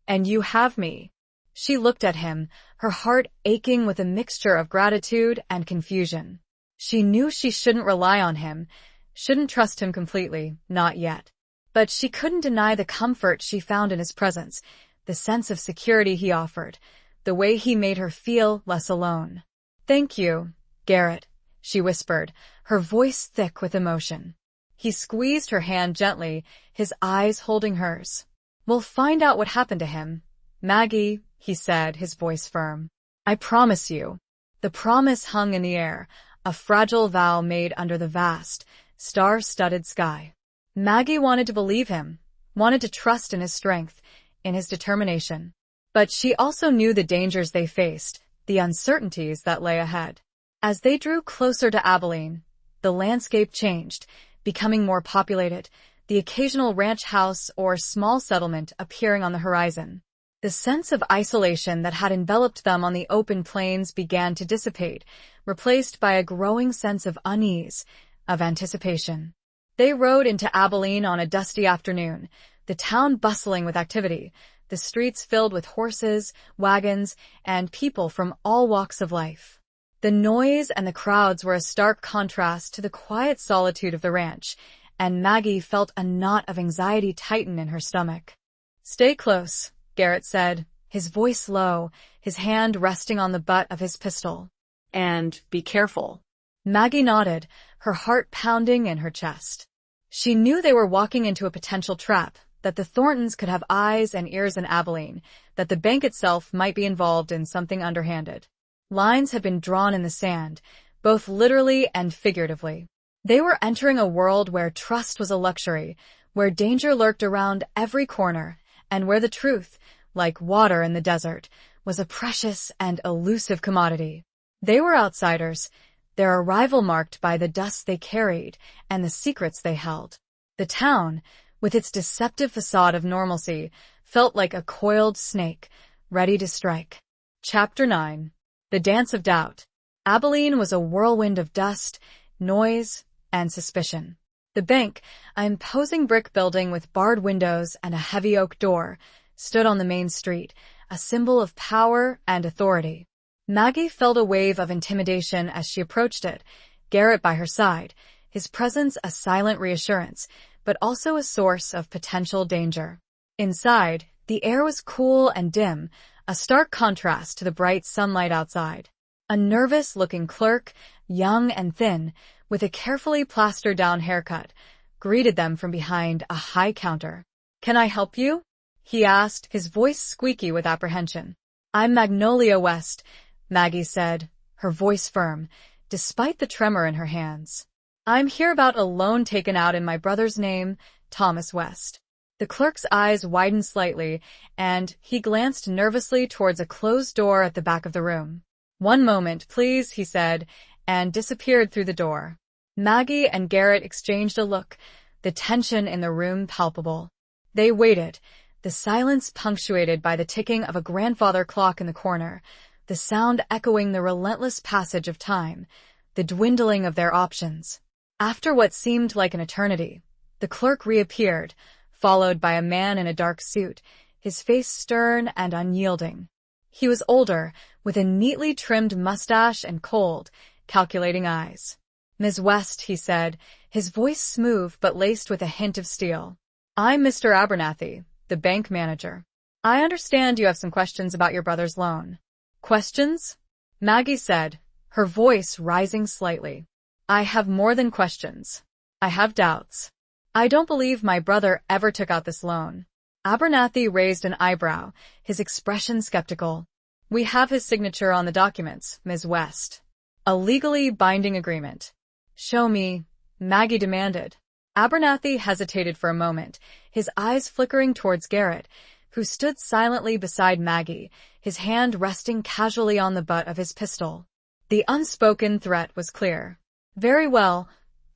And you have me." She looked at him, her heart aching with a mixture of gratitude and confusion. She knew she shouldn't rely on him, shouldn't trust him completely, not yet. But she couldn't deny the comfort she found in his presence, the sense of security he offered, the way he made her feel less alone. "Thank you, Garrett," she whispered, her voice thick with emotion. He squeezed her hand gently, his eyes holding hers. "We'll find out what happened to him, Maggie," he said, his voice firm. "I promise you." The promise hung in the air, a fragile vow made under the vast, star-studded sky. Maggie wanted to believe him, wanted to trust in his strength, in his determination. But she also knew the dangers they faced, the uncertainties that lay ahead. As they drew closer to Abilene, the landscape changed, becoming more populated, the occasional ranch house or small settlement appearing on the horizon. The sense of isolation that had enveloped them on the open plains began to dissipate, replaced by a growing sense of unease, of anticipation. They rode into Abilene on a dusty afternoon, the town bustling with activity, the streets filled with horses, wagons, and people from all walks of life. The noise and the crowds were a stark contrast to the quiet solitude of the ranch, and Maggie felt a knot of anxiety tighten in her stomach. "Stay close," Garrett said, his voice low, his hand resting on the butt of his pistol. "And be careful." Maggie nodded, her heart pounding in her chest. She knew they were walking into a potential trap, that the Thorntons could have eyes and ears in Abilene, that the bank itself might be involved in something underhanded. Lines had been drawn in the sand, both literally and figuratively. They were entering a world where trust was a luxury, where danger lurked around every corner, and where the truth, like water in the desert, was a precious and elusive commodity. They were outsiders, their arrival marked by the dust they carried and the secrets they held. The town, with its deceptive facade of normalcy, felt like a coiled snake, ready to strike. Chapter 9. The Dance of Doubt. Abilene was a whirlwind of dust, noise, and suspicion. The bank, an imposing brick building with barred windows and a heavy oak door, stood on the main street, a symbol of power and authority. Maggie felt a wave of intimidation as she approached it, Garrett by her side, his presence a silent reassurance, but also a source of potential danger. Inside, the air was cool and dim, a stark contrast to the bright sunlight outside. A nervous-looking clerk, young and thin, with a carefully plastered-down haircut, greeted them from behind a high counter. "Can I help you?" he asked, his voice squeaky with apprehension. "I'm Magnolia West," Maggie said, her voice firm, despite the tremor in her hands. "I'm here about a loan taken out in my brother's name, Thomas West." The clerk's eyes widened slightly, and he glanced nervously towards a closed door at the back of the room. "One moment, please," he said, and disappeared through the door. Maggie and Garrett exchanged a look, the tension in the room palpable. They waited, the silence punctuated by the ticking of a grandfather clock in the corner, the sound echoing the relentless passage of time, the dwindling of their options. After what seemed like an eternity, the clerk reappeared, followed by a man in a dark suit, his face stern and unyielding. He was older, with a neatly trimmed mustache and cold, calculating eyes. "Ms. West," he said, his voice smooth but laced with a hint of steel. "I'm Mr. Abernathy, the bank manager. I understand you have some questions about your brother's loan." "Questions?" Maggie said, her voice rising slightly. "I have more than questions. I have doubts. I don't believe my brother ever took out this loan." Abernathy raised an eyebrow, his expression skeptical. "We have his signature on the documents, Ms. West. A legally binding agreement." "Show me," Maggie demanded. Abernathy hesitated for a moment, his eyes flickering towards Garrett, who stood silently beside Maggie, his hand resting casually on the butt of his pistol. The unspoken threat was clear. "Very well,"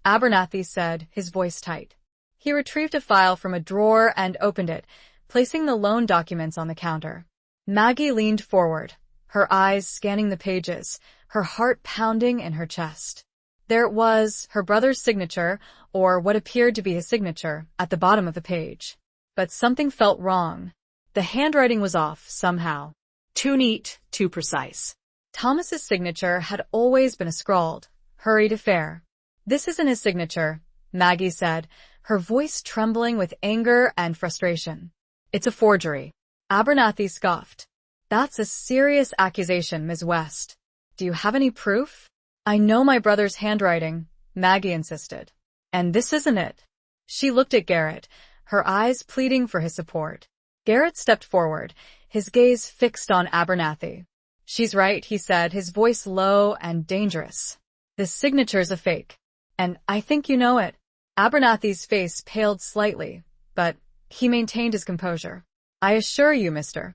Abernathy said, his voice tight. He retrieved a file from a drawer and opened it, placing the loan documents on the counter. Maggie leaned forward, her eyes scanning the pages, her heart pounding in her chest. There it was, her brother's signature, or what appeared to be his signature, at the bottom of the page. But something felt wrong. The handwriting was off, somehow. Too neat, too precise. Thomas's signature had always been a scrawled, hurried affair. "This isn't his signature," Maggie said, her voice trembling with anger and frustration. "It's a forgery." Abernathy scoffed. "That's a serious accusation, Ms. West. Do you have any proof?" "I know my brother's handwriting," Maggie insisted. "And this isn't it." She looked at Garrett, her eyes pleading for his support. Garrett stepped forward, his gaze fixed on Abernathy. "She's right," he said, his voice low and dangerous. "This signature's a fake. And I think you know it." Abernathy's face paled slightly, but he maintained his composure. "I assure you, Mr.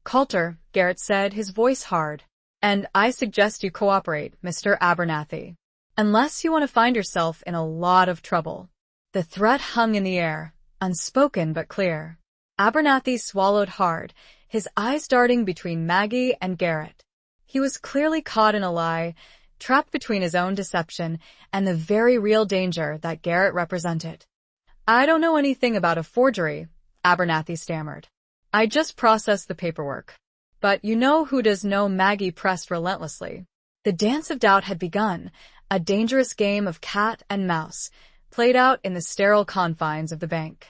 Coulter," Garrett said, his voice hard. "And I suggest you cooperate, Mr. Abernathy. Unless you want to find yourself in a lot of trouble." The threat hung in the air, unspoken but clear. Abernathy swallowed hard, his eyes darting between Maggie and Garrett. He was clearly caught in a lie, trapped between his own deception and the very real danger that Garrett represented. "I don't know anything about a forgery," Abernathy stammered. "I just processed the paperwork." "But you know who does know," Maggie pressed relentlessly. The dance of doubt had begun, a dangerous game of cat and mouse, played out in the sterile confines of the bank.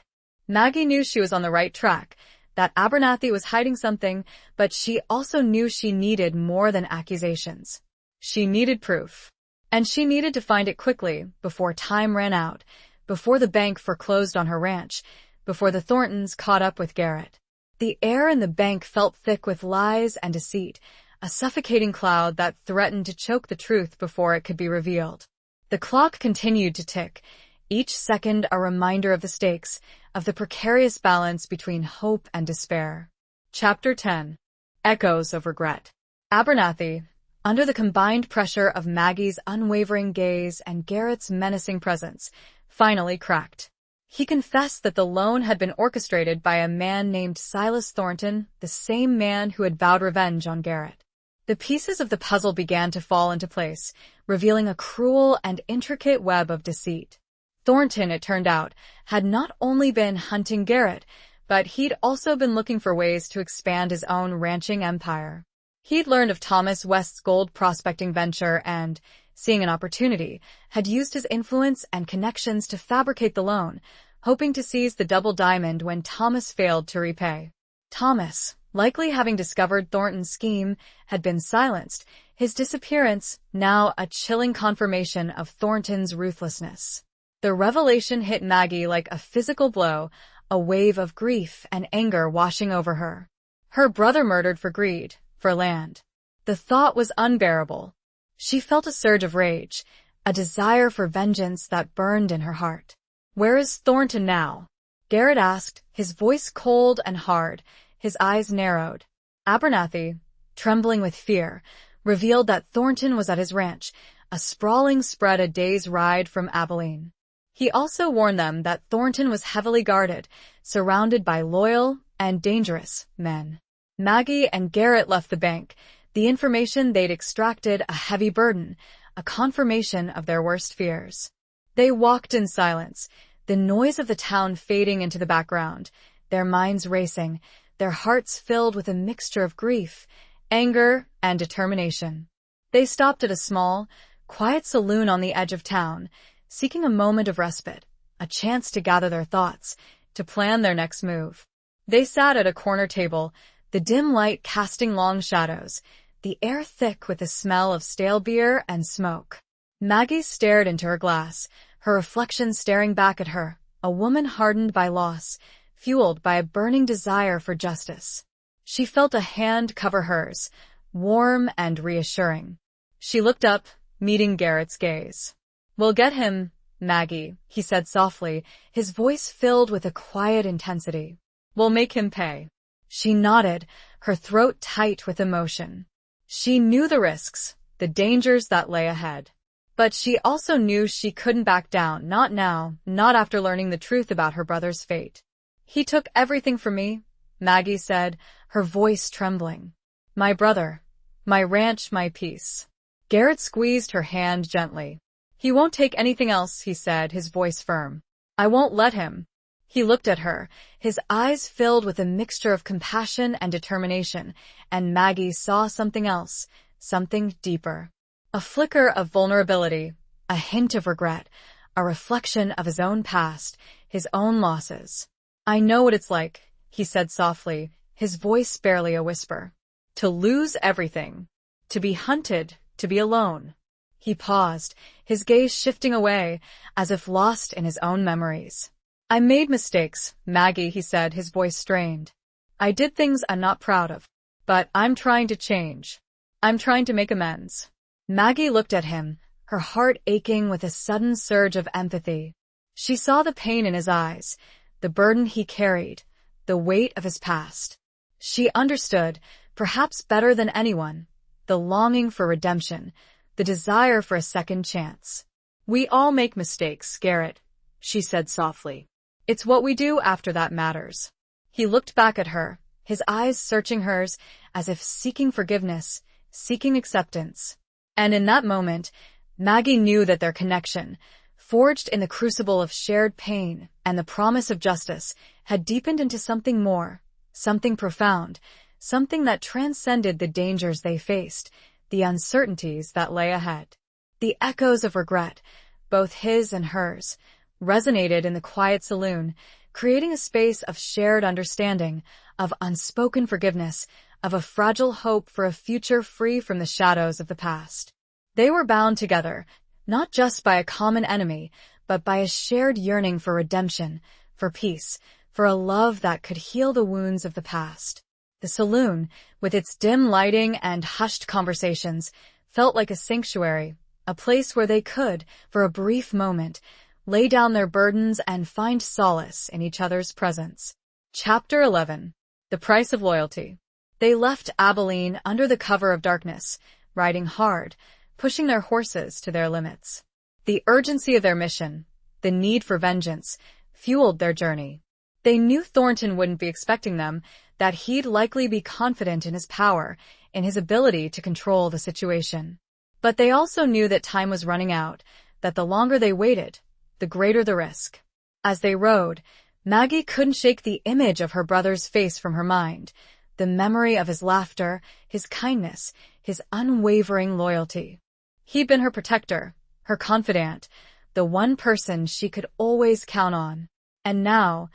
Maggie knew she was on the right track, that Abernathy was hiding something, but she also knew she needed more than accusations. She needed proof. And she needed to find it quickly, before time ran out, before the bank foreclosed on her ranch, before the Thorntons caught up with Garrett. The air in the bank felt thick with lies and deceit, a suffocating cloud that threatened to choke the truth before it could be revealed. The clock continued to tick, each second a reminder of the stakes, of the precarious balance between hope and despair. Chapter 10. Echoes of Regret. Abernathy, under the combined pressure of Maggie's unwavering gaze and Garrett's menacing presence, finally cracked. He confessed that the loan had been orchestrated by a man named Silas Thornton, the same man who had vowed revenge on Garrett. The pieces of the puzzle began to fall into place, revealing a cruel and intricate web of deceit. Thornton, it turned out, had not only been hunting Garrett, but he'd also been looking for ways to expand his own ranching empire. He'd learned of Thomas West's gold prospecting venture and, seeing an opportunity, had used his influence and connections to fabricate the loan, hoping to seize the double diamond when Thomas failed to repay. Thomas, likely having discovered Thornton's scheme, had been silenced, his disappearance now a chilling confirmation of Thornton's ruthlessness. The revelation hit Maggie like a physical blow, a wave of grief and anger washing over her. Her brother murdered for greed, for land. The thought was unbearable. She felt a surge of rage, a desire for vengeance that burned in her heart. "Where is Thornton now?" Garrett asked, his voice cold and hard, his eyes narrowed. Abernathy, trembling with fear, revealed that Thornton was at his ranch, a sprawling spread a day's ride from Abilene. He also warned them that Thornton was heavily guarded, surrounded by loyal and dangerous men. Maggie and Garrett left the bank, the information they'd extracted a heavy burden, a confirmation of their worst fears. They walked in silence, the noise of the town fading into the background, their minds racing, their hearts filled with a mixture of grief, anger, and determination. They stopped at a small, quiet saloon on the edge of town, seeking a moment of respite, a chance to gather their thoughts, to plan their next move. They sat at a corner table, the dim light casting long shadows, the air thick with the smell of stale beer and smoke. Maggie stared into her glass, her reflection staring back at her, a woman hardened by loss, fueled by a burning desire for justice. She felt a hand cover hers, warm and reassuring. She looked up, meeting Garrett's gaze. "We'll get him, Maggie," he said softly, his voice filled with a quiet intensity. "We'll make him pay." She nodded, her throat tight with emotion. She knew the risks, the dangers that lay ahead. But she also knew she couldn't back down, not now, not after learning the truth about her brother's fate. "He took everything from me," Maggie said, her voice trembling. "My brother, my ranch, my peace." Garrett squeezed her hand gently. "He won't take anything else," he said, his voice firm. "I won't let him." He looked at her, his eyes filled with a mixture of compassion and determination, and Maggie saw something else, something deeper. A flicker of vulnerability, a hint of regret, a reflection of his own past, his own losses. "I know what it's like," he said softly, his voice barely a whisper. "To lose everything. To be hunted, to be alone." He paused, his gaze shifting away, as if lost in his own memories. "I made mistakes, Maggie," he said, his voice strained. "I did things I'm not proud of. But I'm trying to change. I'm trying to make amends." Maggie looked at him, her heart aching with a sudden surge of empathy. She saw the pain in his eyes, the burden he carried, the weight of his past. She understood, perhaps better than anyone, the longing for redemption, the desire for a second chance. "We all make mistakes, Garrett," she said softly. "It's what we do after that matters." He looked back at her, his eyes searching hers, as if seeking forgiveness, seeking acceptance. And in that moment, Maggie knew that their connection, forged in the crucible of shared pain and the promise of justice, had deepened into something more, something profound, something that transcended the dangers they faced, the uncertainties that lay ahead. The echoes of regret, both his and hers, resonated in the quiet saloon, creating a space of shared understanding, of unspoken forgiveness, of a fragile hope for a future free from the shadows of the past. They were bound together, not just by a common enemy, but by a shared yearning for redemption, for peace, for a love that could heal the wounds of the past. The saloon, with its dim lighting and hushed conversations, felt like a sanctuary, a place where they could, for a brief moment, lay down their burdens and find solace in each other's presence. Chapter 11. The Price of Loyalty. They left Abilene under the cover of darkness, riding hard, pushing their horses to their limits. The urgency of their mission, the need for vengeance, fueled their journey. They knew Thornton wouldn't be expecting them, that he'd likely be confident in his power, in his ability to control the situation. But they also knew that time was running out, that the longer they waited, the greater the risk. As they rode, Maggie couldn't shake the image of her brother's face from her mind, the memory of his laughter, his kindness, his unwavering loyalty. He'd been her protector, her confidant, the one person she could always count on. And now,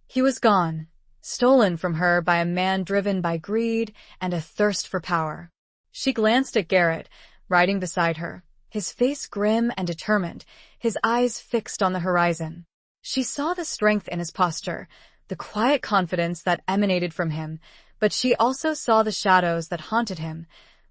he was gone, stolen from her by a man driven by greed and a thirst for power. She glanced at Garrett, riding beside her, his face grim and determined, his eyes fixed on the horizon. She saw the strength in his posture, the quiet confidence that emanated from him, but she also saw the shadows that haunted him,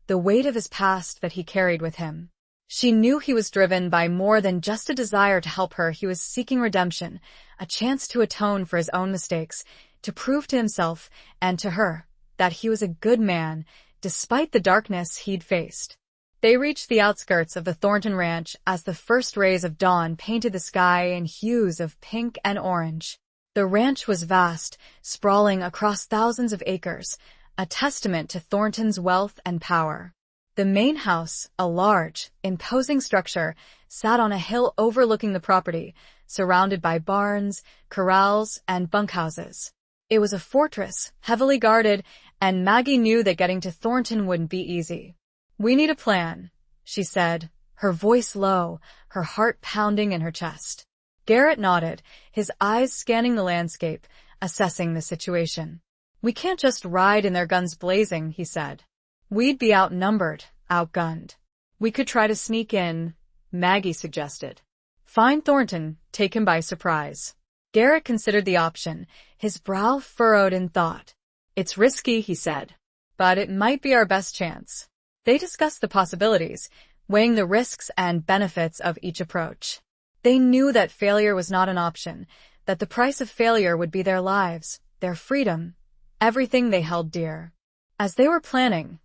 the weight of his past that he carried with him. She knew he was driven by more than just a desire to help her. He was seeking redemption, a chance to atone for his own mistakes, to prove to himself and to her that he was a good man, despite the darkness he'd faced. They reached the outskirts of the Thornton Ranch as the first rays of dawn painted the sky in hues of pink and orange. The ranch was vast, sprawling across thousands of acres, a testament to Thornton's wealth and power. The main house, a large, imposing structure, sat on a hill overlooking the property, surrounded by barns, corrals, and bunkhouses. It was a fortress, heavily guarded, and Maggie knew that getting to Thornton wouldn't be easy. "We need a plan," she said, her voice low, her heart pounding in her chest. Garrett nodded, his eyes scanning the landscape, assessing the situation. "We can't just ride in their guns blazing," he said. "We'd be outnumbered, outgunned. We could try to sneak in," Maggie suggested. "Find Thornton, take him by surprise." Garrett considered the option, his brow furrowed in thought. "It's risky," he said, "but it might be our best chance." They discussed the possibilities, weighing the risks and benefits of each approach. They knew that failure was not an option, that the price of failure would be their lives, their freedom, everything they held dear. As they were planning,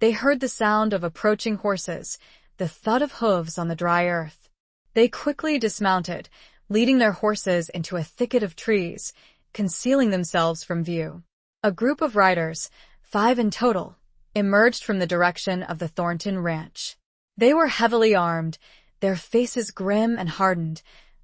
they heard the sound of approaching horses, the thud of hooves on the dry earth. They quickly dismounted, leading their horses into a thicket of trees, concealing themselves from view. A group of riders, 5 in total, emerged from the direction of the Thornton Ranch. They were heavily armed, their faces grim and hardened,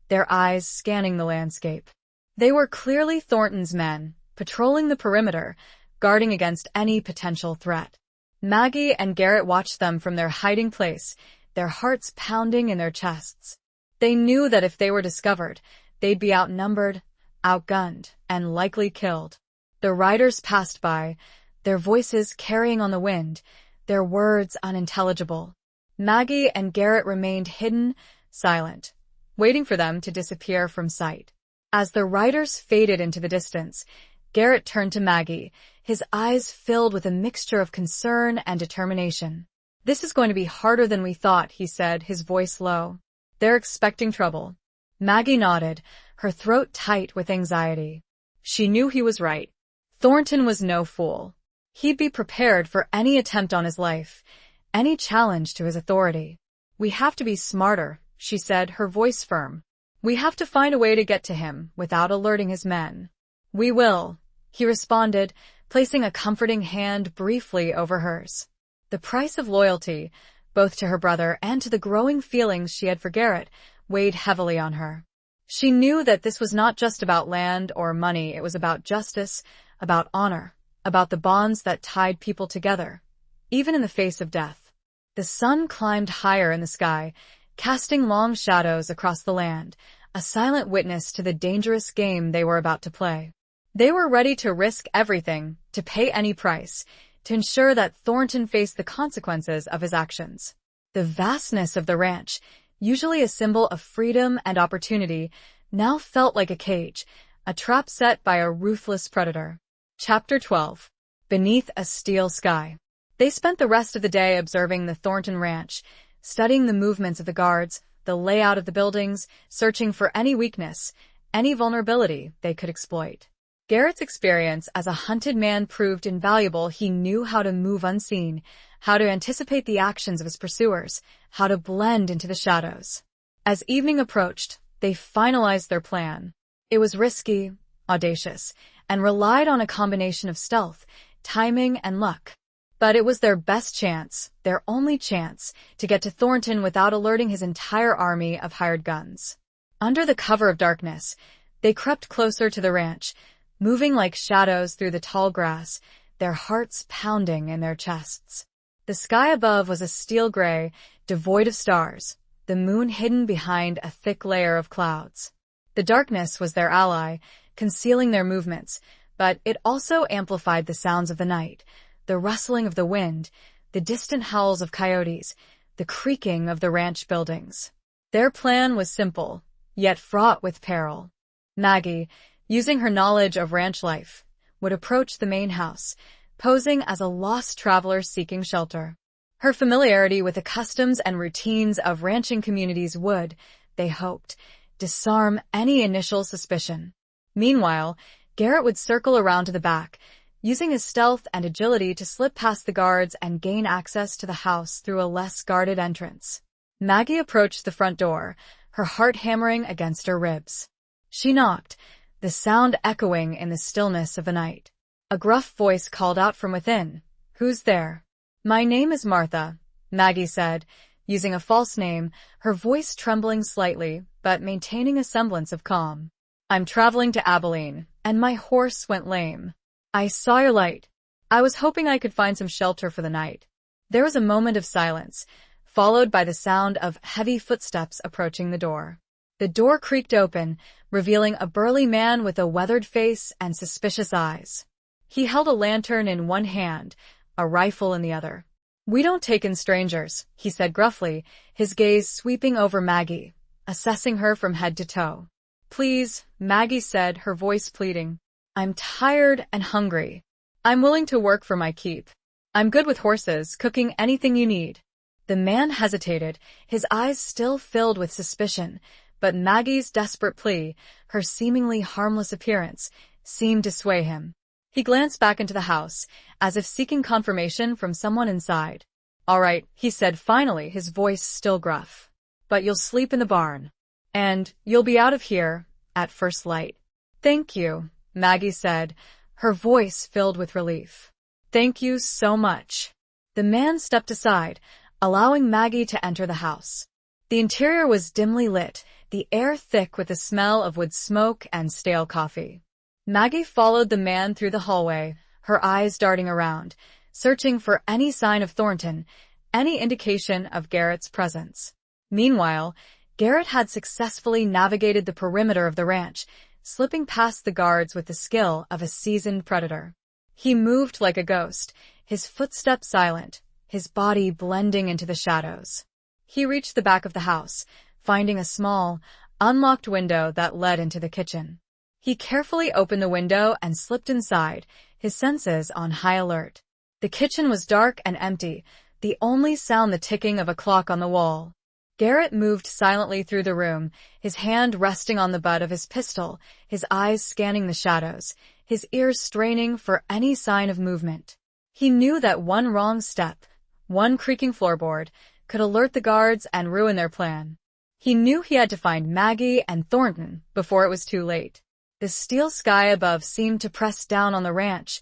their eyes scanning the landscape. They were clearly Thornton's men, patrolling the perimeter, guarding against any potential threat. Maggie and Garrett watched them from their hiding place, their hearts pounding in their chests. They knew that if they were discovered, they'd be outnumbered, outgunned, and likely killed. The riders passed by, their voices carrying on the wind, their words unintelligible. Maggie and Garrett remained hidden, silent, waiting for them to disappear from sight. As the riders faded into the distance, Garrett turned to Maggie, his eyes filled with a mixture of concern and determination. "This is going to be harder than we thought," he said, his voice low. "They're expecting trouble." Maggie nodded, her throat tight with anxiety. She knew he was right. Thornton was no fool. He'd be prepared for any attempt on his life, any challenge to his authority. "We have to be smarter," she said, her voice firm. "We have to find a way to get to him without alerting his men." "We will," he responded, placing a comforting hand briefly over hers. The price of loyalty, both to her brother and to the growing feelings she had for Garrett, weighed heavily on her. She knew that this was not just about land or money, it was about justice, about honor, about the bonds that tied people together, even in the face of death. The sun climbed higher in the sky, casting long shadows across the land, a silent witness to the dangerous game they were about to play. They were ready to risk everything, to pay any price, to ensure that Thornton faced the consequences of his actions. The vastness of the ranch, usually a symbol of freedom and opportunity, now felt like a cage, a trap set by a ruthless predator. Chapter 12. Beneath a Steel Sky. They spent the rest of the day observing the Thornton Ranch, studying the movements of the guards, the layout of the buildings, searching for any weakness, any vulnerability they could exploit. Garrett's experience as a hunted man proved invaluable. He knew how to move unseen, how to anticipate the actions of his pursuers, how to blend into the shadows. As evening approached, they finalized their plan. It was risky, audacious, and relied on a combination of stealth, timing, and luck. But it was their best chance, their only chance, to get to Thornton without alerting his entire army of hired guns. Under the cover of darkness, they crept closer to the ranch, moving like shadows through the tall grass, their hearts pounding in their chests. The sky above was a steel gray, devoid of stars, the moon hidden behind a thick layer of clouds. The darkness was their ally, concealing their movements, but it also amplified the sounds of the night, the rustling of the wind, the distant howls of coyotes, the creaking of the ranch buildings. Their plan was simple, yet fraught with peril. Maggie, using her knowledge of ranch life, would approach the main house, posing as a lost traveler seeking shelter. Her familiarity with the customs and routines of ranching communities would, they hoped, disarm any initial suspicion. Meanwhile, Garrett would circle around to the back, using his stealth and agility to slip past the guards and gain access to the house through a less guarded entrance. Maggie approached the front door, her heart hammering against her ribs. She knocked, the sound echoing in the stillness of the night. A gruff voice called out from within. "Who's there?" "My name is Martha," Maggie said, using a false name, her voice trembling slightly, but maintaining a semblance of calm. "I'm traveling to Abilene, and my horse went lame. I saw your light. I was hoping I could find some shelter for the night." There was a moment of silence, followed by the sound of heavy footsteps approaching the door. The door creaked open, revealing a burly man with a weathered face and suspicious eyes. He held a lantern in one hand, a rifle in the other. "We don't take in strangers," he said gruffly, his gaze sweeping over Maggie, assessing her from head to toe. "Please," Maggie said, her voice pleading. "I'm tired and hungry. I'm willing to work for my keep. I'm good with horses, cooking anything you need." The man hesitated, his eyes still filled with suspicion, but Maggie's desperate plea, her seemingly harmless appearance, seemed to sway him. He glanced back into the house, as if seeking confirmation from someone inside. "All right," he said finally, his voice still gruff. "But you'll sleep in the barn. And you'll be out of here at first light." "Thank you," Maggie said, her voice filled with relief. "Thank you so much." The man stepped aside, allowing Maggie to enter the house. The interior was dimly lit, the air thick with the smell of wood smoke and stale coffee. Maggie followed the man through the hallway, her eyes darting around, searching for any sign of Thornton, any indication of Garrett's presence. Meanwhile, Garrett had successfully navigated the perimeter of the ranch, slipping past the guards with the skill of a seasoned predator. He moved like a ghost, his footsteps silent, his body blending into the shadows. He reached the back of the house, finding a small, unlocked window that led into the kitchen. He carefully opened the window and slipped inside, his senses on high alert. The kitchen was dark and empty, the only sound the ticking of a clock on the wall. Garrett moved silently through the room, his hand resting on the butt of his pistol, his eyes scanning the shadows, his ears straining for any sign of movement. He knew that one wrong step, one creaking floorboard, could alert the guards and ruin their plan. He knew he had to find Maggie and Thornton before it was too late. The steel sky above seemed to press down on the ranch,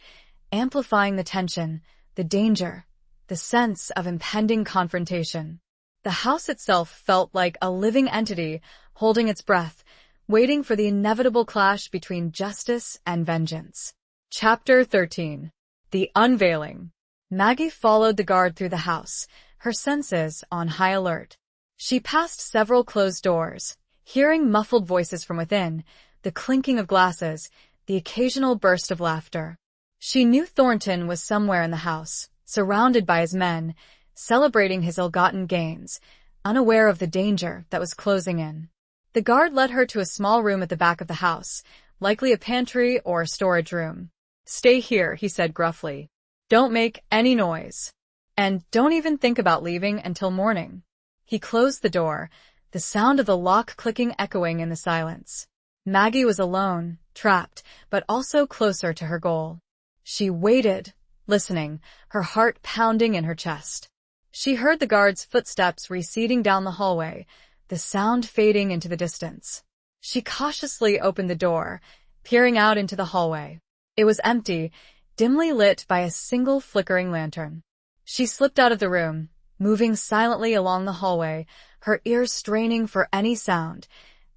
amplifying the tension, the danger, the sense of impending confrontation. The house itself felt like a living entity, holding its breath, waiting for the inevitable clash between justice and vengeance. Chapter 13. The Unveiling. Maggie followed the guard through the house, her senses on high alert. She passed several closed doors, hearing muffled voices from within, the clinking of glasses, the occasional burst of laughter. She knew Thornton was somewhere in the house, surrounded by his men, celebrating his ill-gotten gains, unaware of the danger that was closing in. The guard led her to a small room at the back of the house, likely a pantry or a storage room. "Stay here," he said gruffly. "Don't make any noise. And don't even think about leaving until morning." He closed the door, the sound of the lock clicking echoing in the silence. Maggie was alone, trapped, but also closer to her goal. She waited, listening, her heart pounding in her chest. She heard the guard's footsteps receding down the hallway, the sound fading into the distance. She cautiously opened the door, peering out into the hallway. It was empty, dimly lit by a single flickering lantern. She slipped out of the room, moving silently along the hallway, her ears straining for any sound,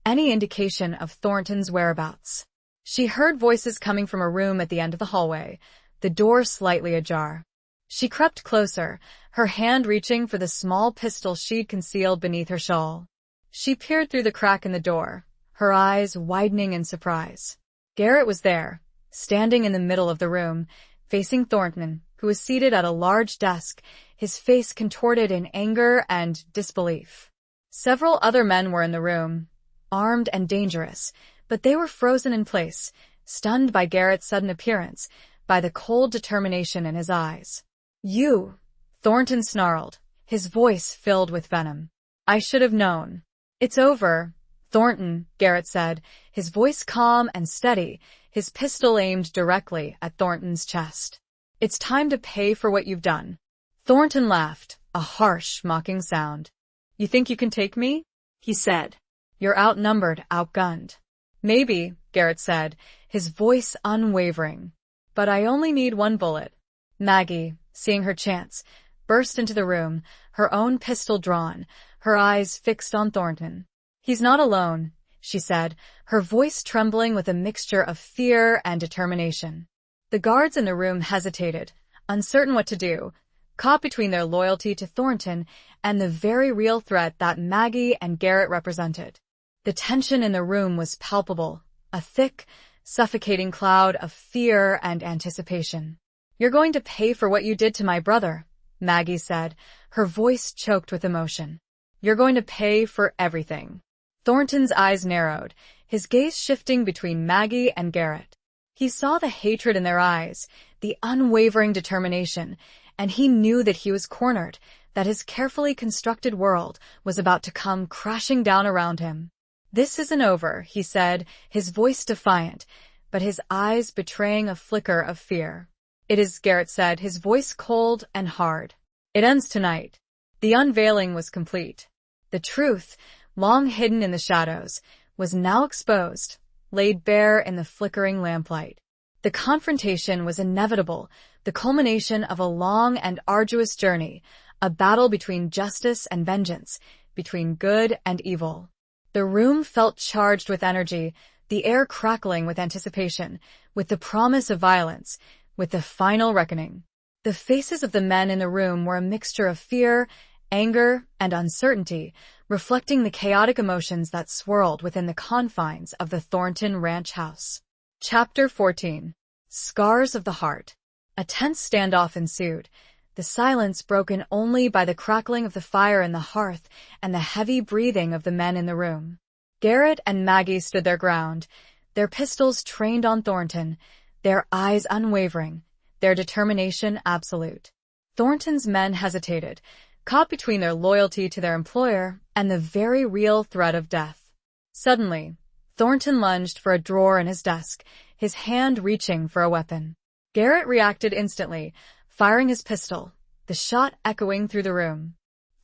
any indication of Thornton's whereabouts. She heard voices coming from a room at the end of the hallway, the door slightly ajar. She crept closer, her hand reaching for the small pistol she'd concealed beneath her shawl. She peered through the crack in the door, her eyes widening in surprise. Garrett was there, standing in the middle of the room, facing Thornton, who was seated at a large desk, his face contorted in anger and disbelief. Several other men were in the room, armed and dangerous, but they were frozen in place, stunned by Garrett's sudden appearance, by the cold determination in his eyes. "You!" Thornton snarled, his voice filled with venom. "I should have known." "It's over, Thornton," Garrett said, his voice calm and steady, his pistol aimed directly at Thornton's chest. "It's time to pay for what you've done." Thornton laughed, a harsh, mocking sound. "You think you can take me?" he said. "You're outnumbered, outgunned." "Maybe," Garrett said, his voice unwavering. "But I only need one bullet." Maggie, seeing her chance, burst into the room, her own pistol drawn, her eyes fixed on Thornton. "He's not alone," she said, her voice trembling with a mixture of fear and determination. The guards in the room hesitated, uncertain what to do, caught between their loyalty to Thornton and the very real threat that Maggie and Garrett represented. The tension in the room was palpable, a thick, suffocating cloud of fear and anticipation. "You're going to pay for what you did to my brother," Maggie said, her voice choked with emotion. "You're going to pay for everything." Thornton's eyes narrowed, his gaze shifting between Maggie and Garrett. He saw the hatred in their eyes, the unwavering determination, and he knew that he was cornered, that his carefully constructed world was about to come crashing down around him. "This isn't over," he said, his voice defiant, but his eyes betraying a flicker of fear. "It is," Garrett said, his voice cold and hard. "It ends tonight." The unveiling was complete. The truth, long hidden in the shadows, was now exposed, laid bare in the flickering lamplight. The confrontation was inevitable, the culmination of a long and arduous journey, a battle between justice and vengeance, between good and evil. The room felt charged with energy, the air crackling with anticipation, with the promise of violence, with the final reckoning. The faces of the men in the room were a mixture of fear, anger, and uncertainty, reflecting the chaotic emotions that swirled within the confines of the Thornton Ranch house. Chapter 14. Scars of the Heart. A tense standoff ensued, the silence broken only by the crackling of the fire in the hearth and the heavy breathing of the men in the room. Garrett and Maggie stood their ground, their pistols trained on Thornton, their eyes unwavering, their determination absolute. Thornton's men hesitated, caught between their loyalty to their employer and the very real threat of death. Suddenly, Thornton lunged for a drawer in his desk, his hand reaching for a weapon. Garrett reacted instantly, firing his pistol, the shot echoing through the room.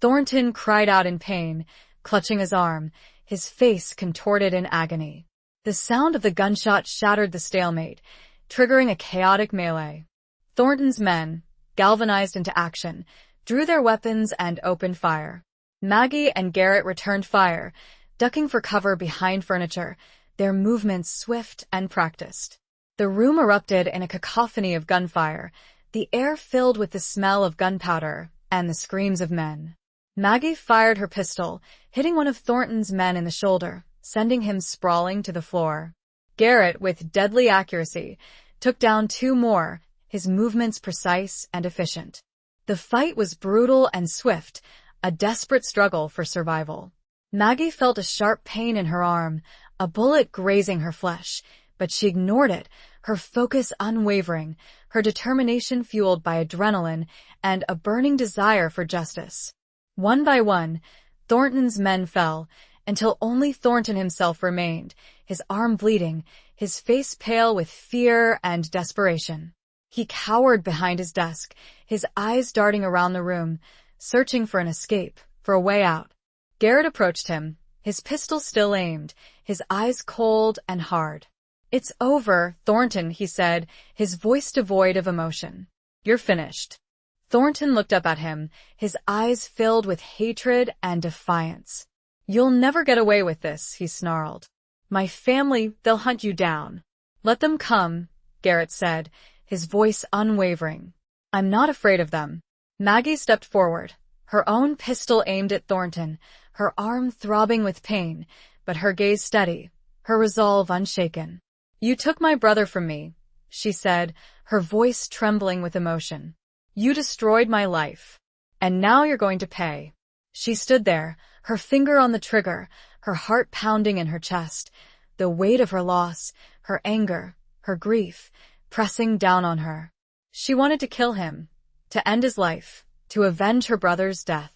Thornton cried out in pain, clutching his arm, his face contorted in agony. The sound of the gunshot shattered the stalemate, triggering a chaotic melee. Thornton's men, galvanized into action, drew their weapons and opened fire. Maggie and Garrett returned fire, ducking for cover behind furniture, their movements swift and practiced. The room erupted in a cacophony of gunfire, the air filled with the smell of gunpowder and the screams of men. Maggie fired her pistol, hitting one of Thornton's men in the shoulder, sending him sprawling to the floor. Garrett, with deadly accuracy, took down two more, his movements precise and efficient. The fight was brutal and swift, a desperate struggle for survival. Maggie felt a sharp pain in her arm, a bullet grazing her flesh, but she ignored it, her focus unwavering, her determination fueled by adrenaline and a burning desire for justice. One by one, Thornton's men fell, until only Thornton himself remained, his arm bleeding, his face pale with fear and desperation. He cowered behind his desk, his eyes darting around the room, searching for an escape, for a way out. Garrett approached him, his pistol still aimed, his eyes cold and hard. "It's over, Thornton," he said, his voice devoid of emotion. "You're finished." Thornton looked up at him, his eyes filled with hatred and defiance. "You'll never get away with this," he snarled. "My family, they'll hunt you down." "Let them come," Garrett said, his voice unwavering. "I'm not afraid of them." Maggie stepped forward, her own pistol aimed at Thornton, her arm throbbing with pain, but her gaze steady, her resolve unshaken. "You took my brother from me," she said, her voice trembling with emotion. "You destroyed my life. And now you're going to pay." She stood there, her finger on the trigger, her heart pounding in her chest, the weight of her loss, her anger, her grief, pressing down on her. She wanted to kill him, to end his life, to avenge her brother's death.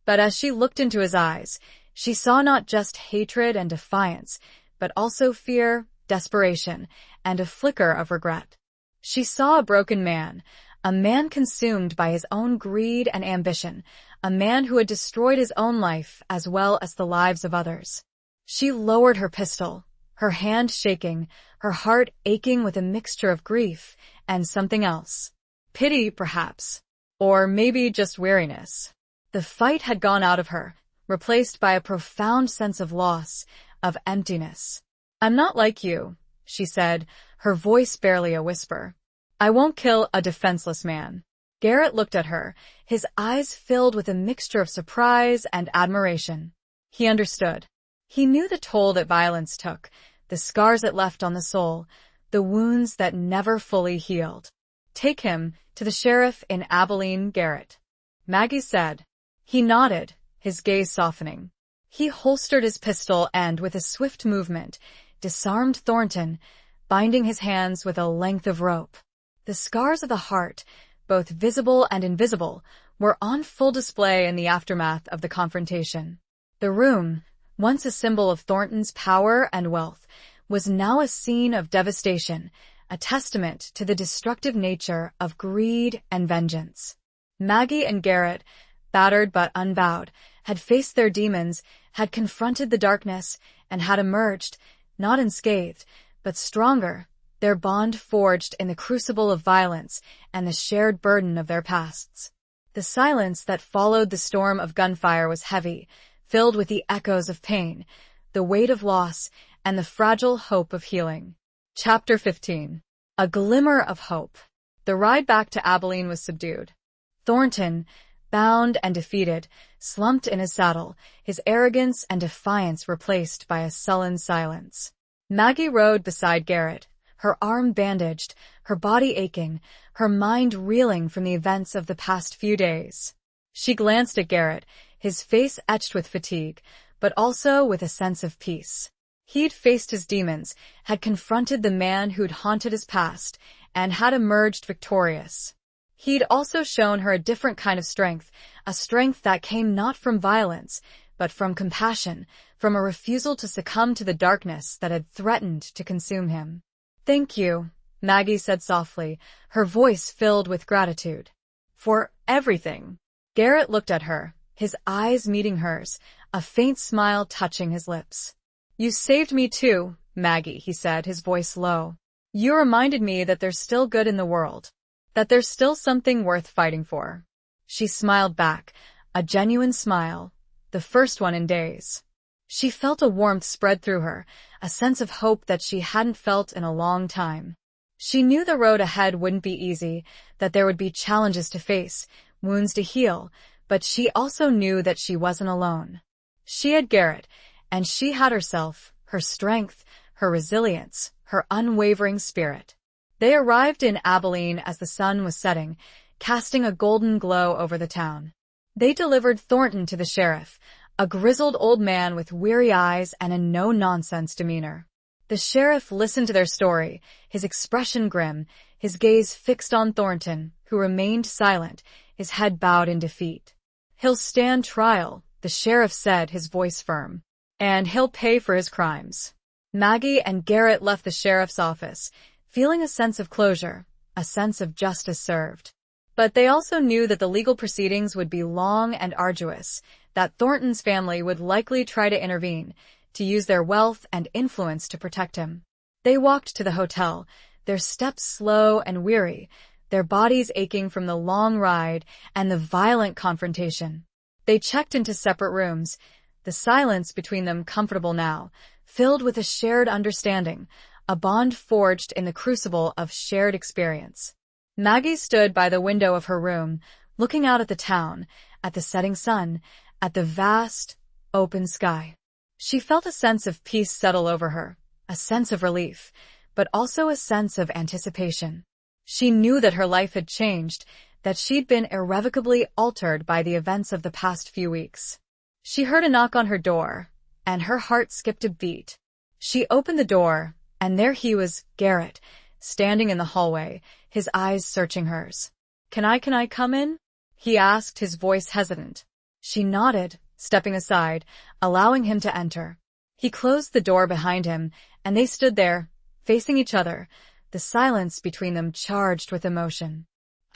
But as she looked into his eyes, she saw not just hatred and defiance, but also fear, desperation, and a flicker of regret. She saw a broken man, a man consumed by his own greed and ambition, a man who had destroyed his own life as well as the lives of others. She lowered her pistol, her hand shaking, her heart aching with a mixture of grief and something else. Pity, perhaps. Or maybe just weariness. The fight had gone out of her, replaced by a profound sense of loss, of emptiness. "I'm not like you," she said, her voice barely a whisper. "I won't kill a defenseless man." Garrett looked at her, his eyes filled with a mixture of surprise and admiration. He understood. He knew the toll that violence took, the scars it left on the soul, the wounds that never fully healed. "Take him to the sheriff in Abilene, Garrett," Maggie said. He nodded, his gaze softening. He holstered his pistol and, with a swift movement, disarmed Thornton, binding his hands with a length of rope. The scars of the heart, both visible and invisible, were on full display in the aftermath of the confrontation. The room, once a symbol of Thornton's power and wealth, was now a scene of devastation, a testament to the destructive nature of greed and vengeance. Maggie and Garrett, battered but unbowed, had faced their demons, had confronted the darkness, and had emerged, not unscathed, but stronger, their bond forged in the crucible of violence and the shared burden of their pasts. The silence that followed the storm of gunfire was heavy, filled with the echoes of pain, the weight of loss, and the fragile hope of healing. Chapter 15. A glimmer of hope. The ride back to Abilene was subdued. Thornton, bound and defeated, slumped in his saddle, his arrogance and defiance replaced by a sullen silence. Maggie rode beside Garrett, her arm bandaged, her body aching, her mind reeling from the events of the past few days. She glanced at Garrett, his face etched with fatigue, but also with a sense of peace. He'd faced his demons, had confronted the man who'd haunted his past, and had emerged victorious. He'd also shown her a different kind of strength, a strength that came not from violence, but from compassion, from a refusal to succumb to the darkness that had threatened to consume him. "Thank you," Maggie said softly, her voice filled with gratitude. "For everything." Garrett looked at her, his eyes meeting hers, a faint smile touching his lips. "You saved me too, Maggie," he said, his voice low. "You reminded me that there's still good in the world, that there's still something worth fighting for." She smiled back, a genuine smile, the first one in days. She felt a warmth spread through her, a sense of hope that she hadn't felt in a long time. She knew the road ahead wouldn't be easy, that there would be challenges to face, wounds to heal, but she also knew that she wasn't alone. She had Garrett, and she had herself, her strength, her resilience, her unwavering spirit. They arrived in Abilene as the sun was setting, casting a golden glow over the town. They delivered Thornton to the sheriff, a grizzled old man with weary eyes and a no-nonsense demeanor. The sheriff listened to their story, his expression grim, his gaze fixed on Thornton, who remained silent, his head bowed in defeat. "He'll stand trial," the sheriff said, his voice firm. "And he'll pay for his crimes." Maggie and Garrett left the sheriff's office, feeling a sense of closure, a sense of justice served. But they also knew that the legal proceedings would be long and arduous, that Thornton's family would likely try to intervene, to use their wealth and influence to protect him. They walked to the hotel, their steps slow and weary, their bodies aching from the long ride and the violent confrontation. They checked into separate rooms, the silence between them comfortable now, filled with a shared understanding, a bond forged in the crucible of shared experience. Maggie stood by the window of her room, looking out at the town, at the setting sun, at the vast, open sky. She felt a sense of peace settle over her, a sense of relief, but also a sense of anticipation. She knew that her life had changed, that she'd been irrevocably altered by the events of the past few weeks. She heard a knock on her door, and her heart skipped a beat. She opened the door, and there he was, Garrett, standing in the hallway, his eyes searching hers. Can I come in?" he asked, his voice hesitant. She nodded, stepping aside, allowing him to enter. He closed the door behind him, and they stood there, facing each other, the silence between them charged with emotion.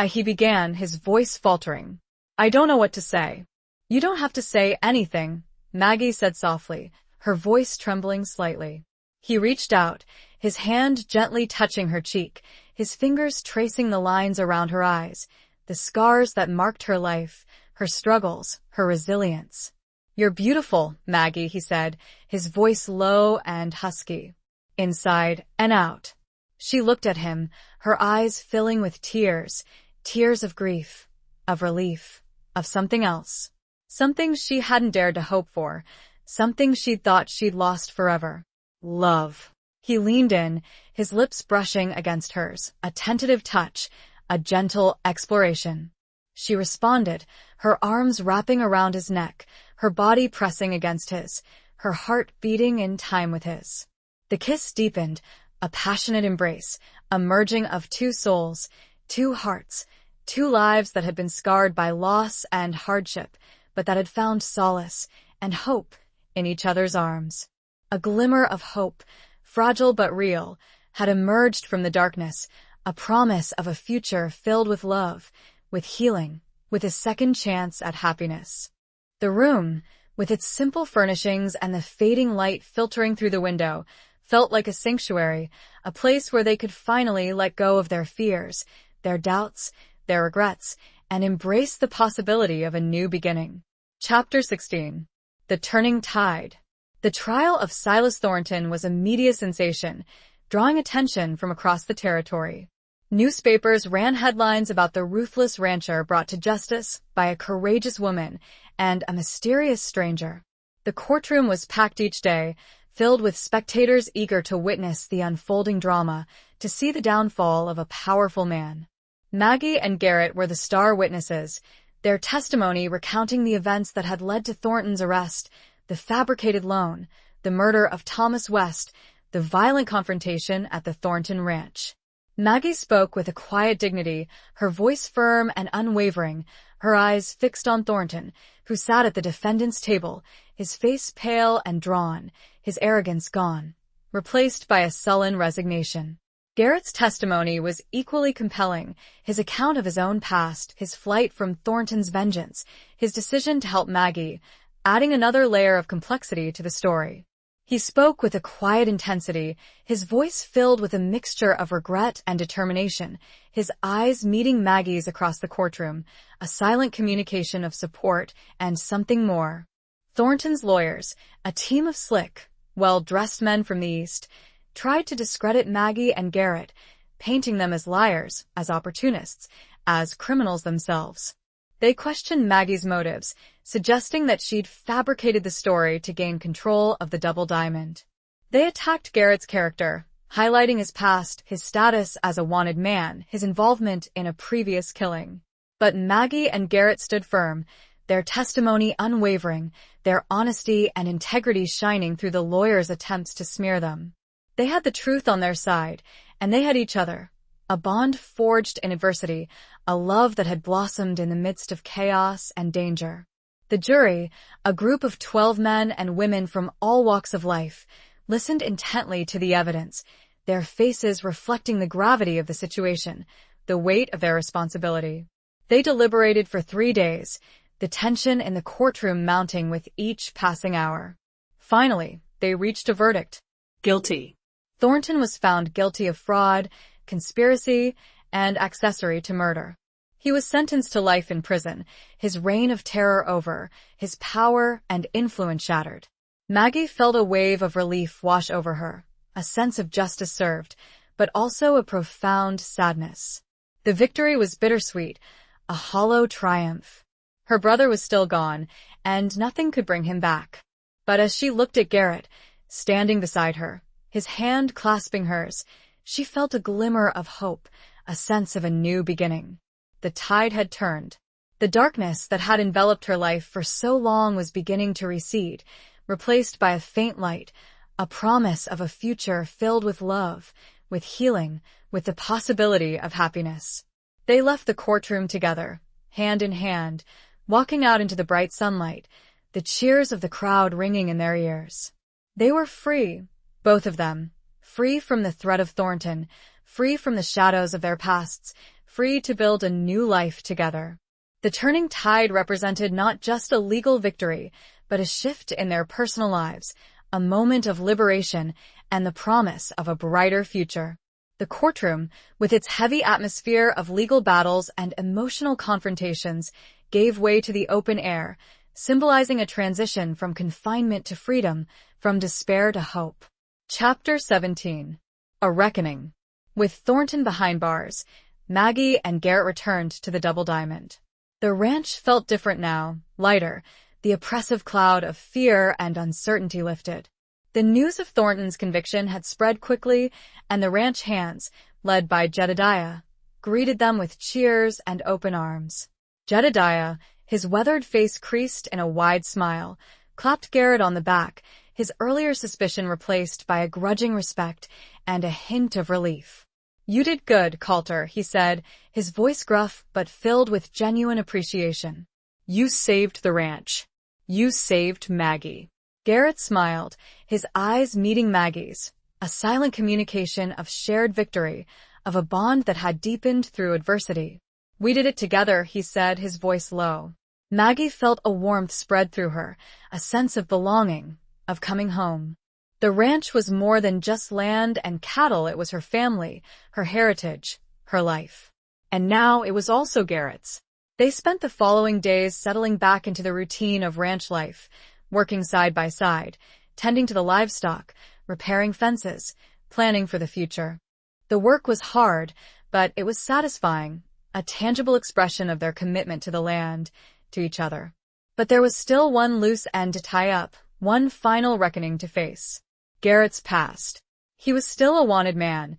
He began, his voice faltering. "I don't know what to say." "You don't have to say anything," Maggie said softly, her voice trembling slightly. He reached out, his hand gently touching her cheek, his fingers tracing the lines around her eyes, the scars that marked her life, her struggles, her resilience. "You're beautiful, Maggie," he said, his voice low and husky. "Inside and out." She looked at him, her eyes filling with tears, tears of grief, of relief, of something else. Something she hadn't dared to hope for, something she'd thought she'd lost forever. Love. He leaned in, his lips brushing against hers, a tentative touch, a gentle exploration. She responded, her arms wrapping around his neck, her body pressing against his, her heart beating in time with his. The kiss deepened, a passionate embrace, a merging of two souls, two hearts, two lives that had been scarred by loss and hardship, but that had found solace and hope in each other's arms. A glimmer of hope, fragile but real, had emerged from the darkness, a promise of a future filled with love, with healing, with a second chance at happiness. The room, with its simple furnishings and the fading light filtering through the window, felt like a sanctuary, a place where they could finally let go of their fears, their doubts, their regrets, and embrace the possibility of a new beginning. Chapter 16. The Turning Tide. The trial of Silas Thornton was a media sensation, drawing attention from across the territory. Newspapers ran headlines about the ruthless rancher brought to justice by a courageous woman and a mysterious stranger. The courtroom was packed each day, filled with spectators eager to witness the unfolding drama, to see the downfall of a powerful man. Maggie and Garrett were the star witnesses, their testimony recounting the events that had led to Thornton's arrest, the fabricated loan, the murder of Thomas West, the violent confrontation at the Thornton Ranch. Maggie spoke with a quiet dignity, her voice firm and unwavering, her eyes fixed on Thornton, who sat at the defendant's table, his face pale and drawn, his arrogance gone, replaced by a sullen resignation. Garrett's testimony was equally compelling, his account of his own past, his flight from Thornton's vengeance, his decision to help Maggie, adding another layer of complexity to the story. He spoke with a quiet intensity, his voice filled with a mixture of regret and determination, his eyes meeting Maggie's across the courtroom, a silent communication of support and something more. Thornton's lawyers, a team of slick, well-dressed men from the East, tried to discredit Maggie and Garrett, painting them as liars, as opportunists, as criminals themselves. They questioned Maggie's motives, suggesting that she'd fabricated the story to gain control of the Double Diamond. They attacked Garrett's character, highlighting his past, his status as a wanted man, his involvement in a previous killing. But Maggie and Garrett stood firm, their testimony unwavering, their honesty and integrity shining through the lawyers' attempts to smear them. They had the truth on their side, and they had each other. A bond forged in adversity, a love that had blossomed in the midst of chaos and danger. The jury, a group of 12 men and women from all walks of life, listened intently to the evidence, their faces reflecting the gravity of the situation, the weight of their responsibility. They deliberated for 3 days, the tension in the courtroom mounting with each passing hour. Finally, they reached a verdict. Guilty. Thornton was found guilty of fraud, conspiracy, and accessory to murder. He was sentenced to life in prison, his reign of terror over, his power and influence shattered. Maggie felt a wave of relief wash over her, a sense of justice served, but also a profound sadness. The victory was bittersweet, a hollow triumph. Her brother was still gone, and nothing could bring him back. But as she looked at Garrett, standing beside her, his hand clasping hers, She felt a glimmer of hope, a sense of a new beginning. The tide had turned. The darkness that had enveloped her life for so long was beginning to recede, replaced by a faint light, a promise of a future filled with love, with healing, with the possibility of happiness. They left the courtroom together, hand in hand, walking out into the bright sunlight, the cheers of the crowd ringing in their ears. They were free, both of them, free from the threat of Thornton, free from the shadows of their pasts, free to build a new life together. The turning tide represented not just a legal victory, but a shift in their personal lives, a moment of liberation, and the promise of a brighter future. The courtroom, with its heavy atmosphere of legal battles and emotional confrontations, gave way to the open air, symbolizing a transition from confinement to freedom, from despair to hope. Chapter 17. A Reckoning. With Thornton behind bars, Maggie and Garrett returned to the Double Diamond. The ranch felt different now, lighter, the oppressive cloud of fear and uncertainty lifted. The news of Thornton's conviction had spread quickly, and the ranch hands, led by Jedediah, greeted them with cheers and open arms. Jedediah, his weathered face creased in a wide smile, clapped Garrett on the back, his earlier suspicion replaced by a grudging respect and a hint of relief. "You did good, Coulter," he said, his voice gruff but filled with genuine appreciation. "You saved the ranch. You saved Maggie." Garrett smiled, his eyes meeting Maggie's, a silent communication of shared victory, of a bond that had deepened through adversity. "We did it together," he said, his voice low. Maggie felt a warmth spread through her, a sense of belonging, of coming home. The ranch was more than just land and cattle, it was her family, her heritage, her life. And now it was also Garrett's. They spent the following days settling back into the routine of ranch life, working side by side, tending to the livestock, repairing fences, planning for the future. The work was hard, but it was satisfying, a tangible expression of their commitment to the land, to each other. But there was still one loose end to tie up, one final reckoning to face. Garrett's past. He was still a wanted man,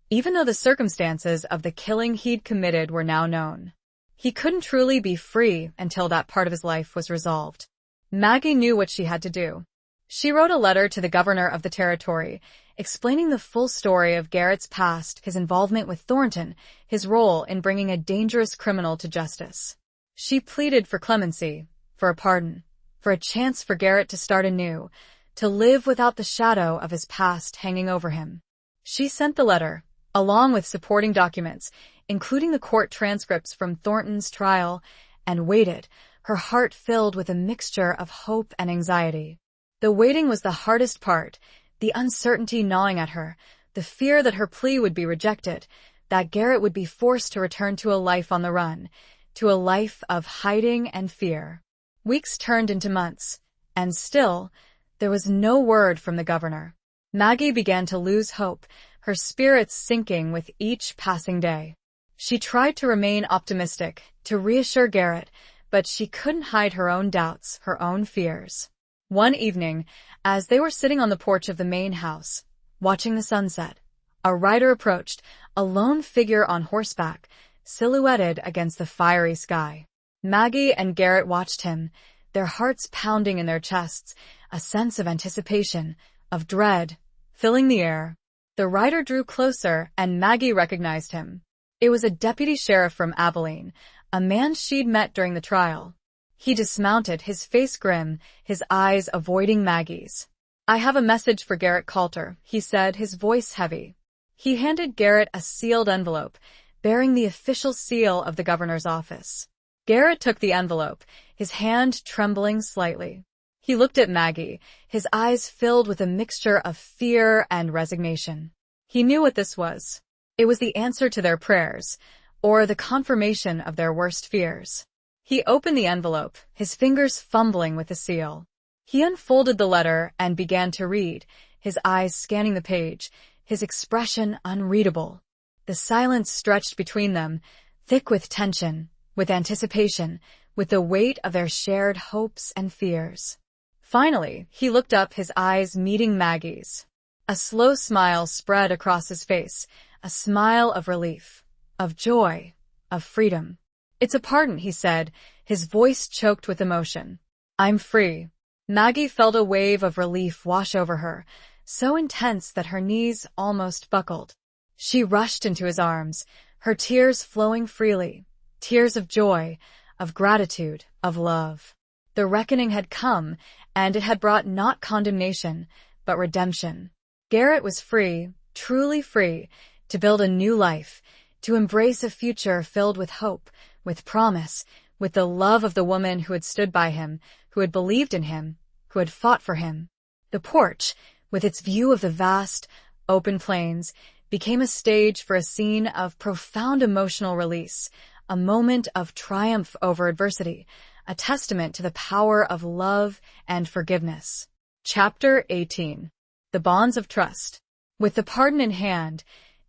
even though the circumstances of the killing he'd committed were now known. He couldn't truly be free until that part of his life was resolved. Maggie knew what she had to do. She wrote a letter to the governor of the territory, explaining the full story of Garrett's past, his involvement with Thornton, his role in bringing a dangerous criminal to justice. She pleaded for clemency, for a pardon, for a chance for Garrett to start anew, to live without the shadow of his past hanging over him. She sent the letter, along with supporting documents, including the court transcripts from Thornton's trial, and waited, her heart filled with a mixture of hope and anxiety. The waiting was the hardest part, the uncertainty gnawing at her, the fear that her plea would be rejected, that Garrett would be forced to return to a life on the run, to a life of hiding and fear. Weeks turned into months, and still, there was no word from the governor. Maggie began to lose hope, her spirits sinking with each passing day. She tried to remain optimistic, to reassure Garrett, but she couldn't hide her own doubts, her own fears. One evening, as they were sitting on the porch of the main house, watching the sunset, a rider approached, a lone figure on horseback, silhouetted against the fiery sky. Maggie and Garrett watched him, their hearts pounding in their chests, a sense of anticipation, of dread, filling the air. The rider drew closer, and Maggie recognized him. It was a deputy sheriff from Abilene, a man she'd met during the trial. He dismounted, his face grim, his eyes avoiding Maggie's. "I have a message for Garrett Coulter," he said, his voice heavy. He handed Garrett a sealed envelope, bearing the official seal of the governor's office. Garrett took the envelope, his hand trembling slightly. He looked at Maggie, his eyes filled with a mixture of fear and resignation. He knew what this was. It was the answer to their prayers, or the confirmation of their worst fears. He opened the envelope, his fingers fumbling with the seal. He unfolded the letter and began to read, his eyes scanning the page, his expression unreadable. The silence stretched between them, thick with tension, with anticipation, with the weight of their shared hopes and fears. Finally, he looked up, his eyes meeting Maggie's. A slow smile spread across his face, a smile of relief, of joy, of freedom. "It's a pardon," he said, his voice choked with emotion. "I'm free." Maggie felt a wave of relief wash over her, so intense that her knees almost buckled. She rushed into his arms, her tears flowing freely, tears of joy, of gratitude, of love. The reckoning had come, and it had brought not condemnation, but redemption. Garrett was free, truly free, to build a new life, to embrace a future filled with hope, with promise, with the love of the woman who had stood by him, who had believed in him, who had fought for him. The porch, with its view of the vast, open plains, became a stage for a scene of profound emotional release, a moment of triumph over adversity, a testament to the power of love and forgiveness. Chapter 18. The Bonds of Trust. With the pardon in hand,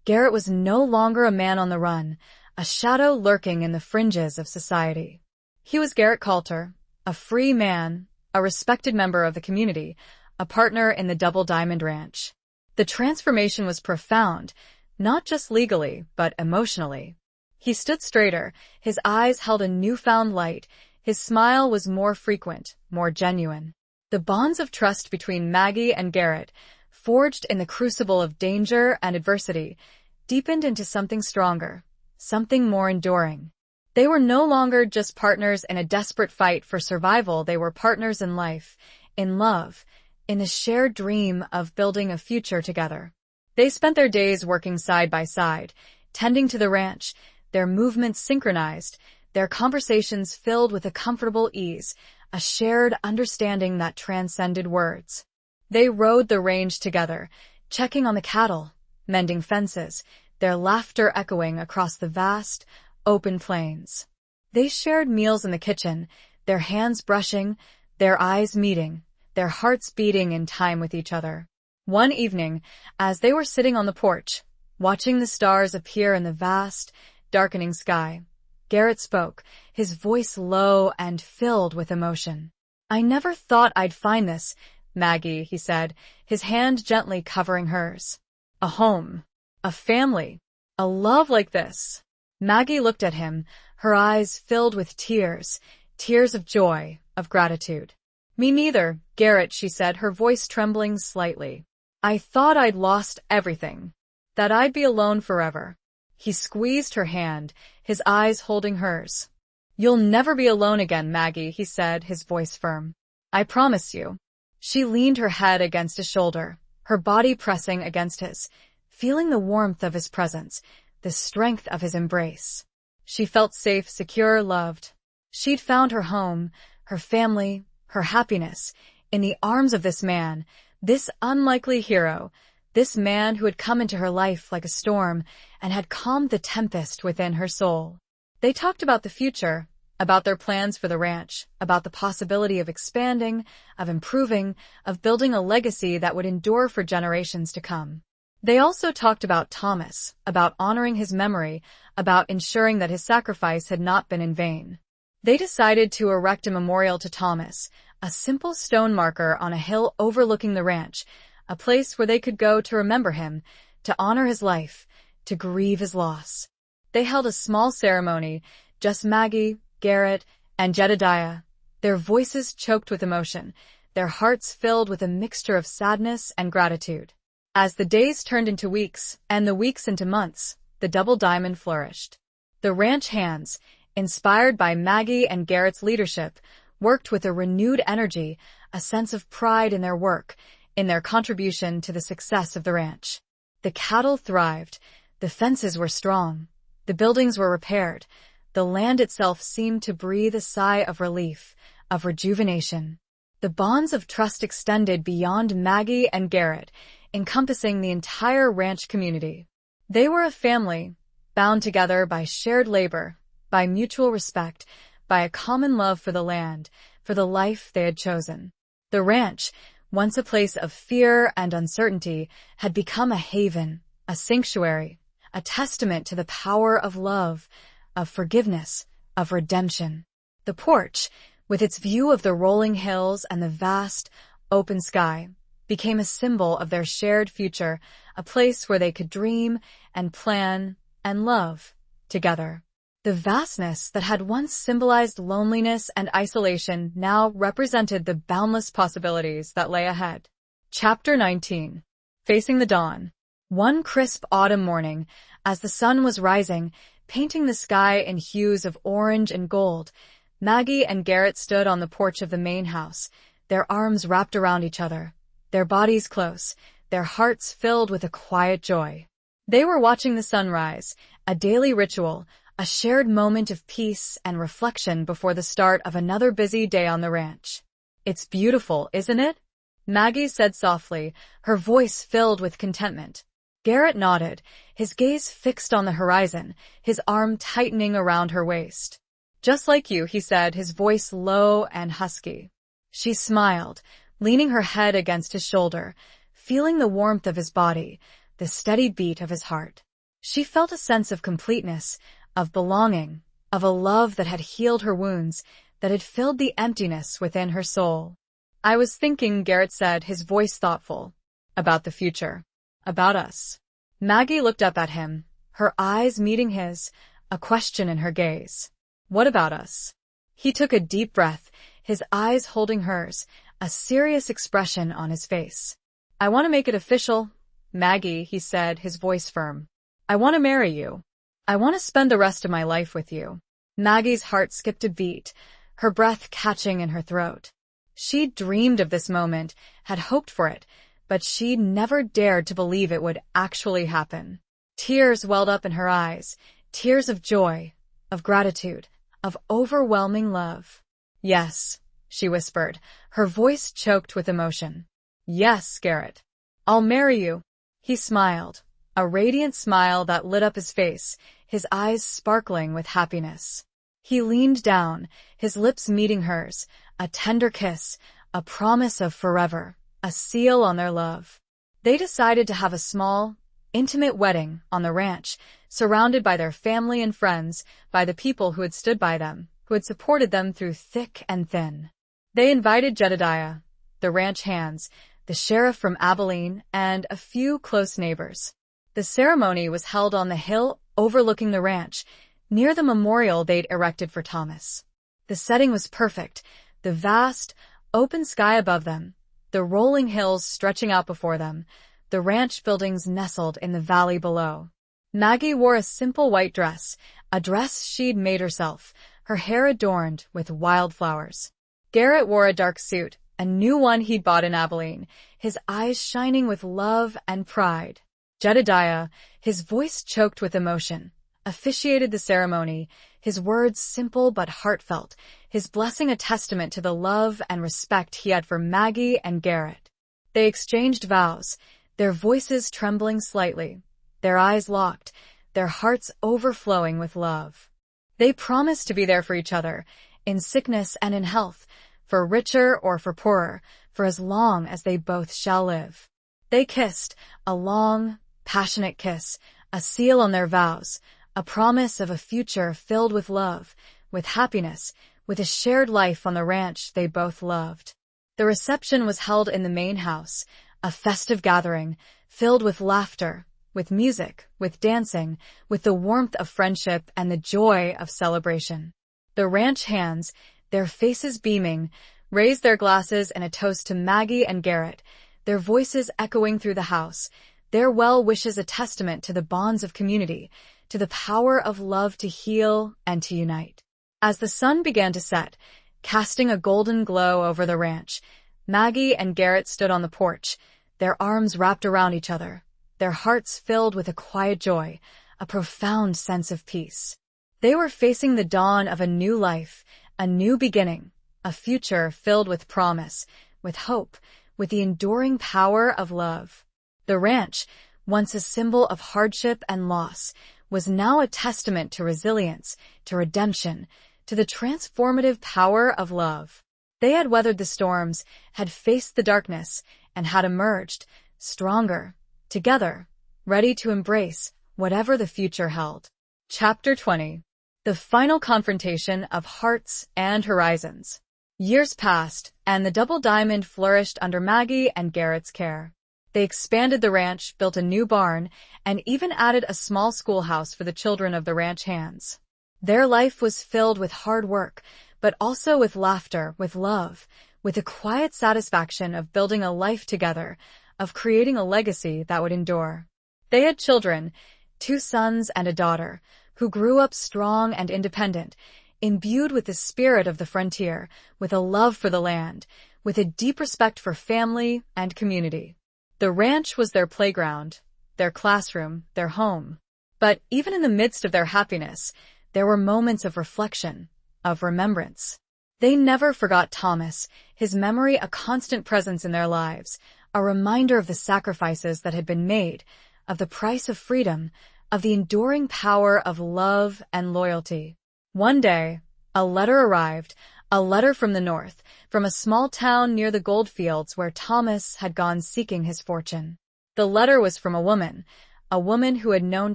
Garrett was no longer a man on the run, a shadow lurking in the fringes of society. He was Garrett Coulter, a free man, a respected member of the community, a partner in the Double Diamond Ranch. The transformation was profound, not just legally, but emotionally. He stood straighter, his eyes held a newfound light, his smile was more frequent, more genuine. The bonds of trust between Maggie and Garrett, forged in the crucible of danger and adversity, deepened into something stronger, something more enduring. They were no longer just partners in a desperate fight for survival, they were partners in life, in love, in the shared dream of building a future together. They spent their days working side by side, tending to the ranch, their movements synchronized, their conversations filled with a comfortable ease, a shared understanding that transcended words. They rode the range together, checking on the cattle, mending fences, their laughter echoing across the vast, open plains. They shared meals in the kitchen, their hands brushing, their eyes meeting, their hearts beating in time with each other. One evening, as they were sitting on the porch, watching the stars appear in the vast, darkening sky, Garrett spoke, his voice low and filled with emotion. "I never thought I'd find this, Maggie," he said, his hand gently covering hers. "A home, a family, a love like this." Maggie looked at him, her eyes filled with tears, tears of joy, of gratitude. "Me neither, Garrett," she said, her voice trembling slightly. "I thought I'd lost everything, that I'd be alone forever." He squeezed her hand, his eyes holding hers. "You'll never be alone again, Maggie," he said, his voice firm. "I promise you." She leaned her head against his shoulder, her body pressing against his, feeling the warmth of his presence, the strength of his embrace. She felt safe, secure, loved. She'd found her home, her family, her happiness, in the arms of this man, this unlikely hero, this man who had come into her life like a storm and had calmed the tempest within her soul. They talked about the future, about their plans for the ranch, about the possibility of expanding, of improving, of building a legacy that would endure for generations to come. They also talked about Thomas, about honoring his memory, about ensuring that his sacrifice had not been in vain. They decided to erect a memorial to Thomas, a simple stone marker on a hill overlooking the ranch, a place where they could go to remember him, to honor his life, to grieve his loss. They held a small ceremony, just Maggie, Garrett, and Jedediah, their voices choked with emotion, their hearts filled with a mixture of sadness and gratitude. As the days turned into weeks, and the weeks into months, the Double Diamond flourished. The ranch hands, inspired by Maggie and Garrett's leadership, worked with a renewed energy, a sense of pride in their work, in their contribution to the success of the ranch. The cattle thrived, the fences were strong, the buildings were repaired, the land itself seemed to breathe a sigh of relief, of rejuvenation. The bonds of trust extended beyond Maggie and Garrett, encompassing the entire ranch community. They were a family, bound together by shared labor, by mutual respect, by a common love for the land, for the life they had chosen. The ranch, once a place of fear and uncertainty, had become a haven, a sanctuary, a testament to the power of love, of forgiveness, of redemption. The porch, with its view of the rolling hills and the vast, open sky, became a symbol of their shared future, a place where they could dream and plan and love together. The vastness that had once symbolized loneliness and isolation now represented the boundless possibilities that lay ahead. Chapter 19. Facing the Dawn. One crisp autumn morning, as the sun was rising, painting the sky in hues of orange and gold, Maggie and Garrett stood on the porch of the main house, their arms wrapped around each other, their bodies close, their hearts filled with a quiet joy. They were watching the sunrise, a daily ritual, a shared moment of peace and reflection before the start of another busy day on the ranch. "It's beautiful, isn't it?" Maggie said softly, her voice filled with contentment. Garrett nodded, his gaze fixed on the horizon, his arm tightening around her waist. "Just like you," he said, his voice low and husky. She smiled, leaning her head against his shoulder, feeling the warmth of his body, the steady beat of his heart. She felt a sense of completeness, of belonging, of a love that had healed her wounds, that had filled the emptiness within her soul. "I was thinking," Garrett said, his voice thoughtful, "about the future. About us." Maggie looked up at him, her eyes meeting his, a question in her gaze. "What about us?" He took a deep breath, his eyes holding hers, a serious expression on his face. "I want to make it official, Maggie," he said, his voice firm. "I want to marry you. I want to spend the rest of my life with you." Maggie's heart skipped a beat, her breath catching in her throat. She'd dreamed of this moment, had hoped for it, but she'd never dared to believe it would actually happen. Tears welled up in her eyes, tears of joy, of gratitude, of overwhelming love. "Yes," she whispered, her voice choked with emotion. "Yes, Garrett. I'll marry you." He smiled, a radiant smile that lit up his face, his eyes sparkling with happiness. He leaned down, his lips meeting hers, a tender kiss, a promise of forever, a seal on their love. They decided to have a small, intimate wedding on the ranch, surrounded by their family and friends, by the people who had stood by them, who had supported them through thick and thin. They invited Jedediah, the ranch hands, the sheriff from Abilene, and a few close neighbors. The ceremony was held on the hill overlooking the ranch, near the memorial they'd erected for Thomas. The setting was perfect, the vast, open sky above them, the rolling hills stretching out before them, the ranch buildings nestled in the valley below. Maggie wore a simple white dress, a dress she'd made herself, her hair adorned with wildflowers. Garrett wore a dark suit, a new one he'd bought in Abilene, his eyes shining with love and pride. Jedediah, his voice choked with emotion, officiated the ceremony, his words simple but heartfelt, his blessing a testament to the love and respect he had for Maggie and Garrett. They exchanged vows, their voices trembling slightly, their eyes locked, their hearts overflowing with love. They promised to be there for each other, in sickness and in health, for richer or for poorer, for as long as they both shall live. They kissed, a long, passionate kiss, a seal on their vows, a promise of a future filled with love, with happiness, with a shared life on the ranch they both loved. The reception was held in the main house, a festive gathering, filled with laughter, with music, with dancing, with the warmth of friendship and the joy of celebration. The ranch hands, their faces beaming, raised their glasses in a toast to Maggie and Garrett, their voices echoing through the house, their well wishes a testament to the bonds of community, to the power of love to heal and to unite. As the sun began to set, casting a golden glow over the ranch, Maggie and Garrett stood on the porch, their arms wrapped around each other, their hearts filled with a quiet joy, a profound sense of peace. They were facing the dawn of a new life, a new beginning, a future filled with promise, with hope, with the enduring power of love. The ranch, once a symbol of hardship and loss, was now a testament to resilience, to redemption, to the transformative power of love. They had weathered the storms, had faced the darkness, and had emerged, stronger, together, ready to embrace whatever the future held. Chapter 20. The final confrontation of hearts and horizons. Years passed, and the Double Diamond flourished under Maggie and Garrett's care. They expanded the ranch, built a new barn, and even added a small schoolhouse for the children of the ranch hands. Their life was filled with hard work, but also with laughter, with love, with the quiet satisfaction of building a life together, of creating a legacy that would endure. They had children, 2 sons and a daughter, who grew up strong and independent, imbued with the spirit of the frontier, with a love for the land, with a deep respect for family and community. The ranch was their playground, their classroom, their home. But even in the midst of their happiness, there were moments of reflection, of remembrance. They never forgot Thomas, his memory a constant presence in their lives, a reminder of the sacrifices that had been made, of the price of freedom, of the enduring power of love and loyalty. One day, a letter arrived, a letter from the north, from a small town near the goldfields where Thomas had gone seeking his fortune. The letter was from a woman who had known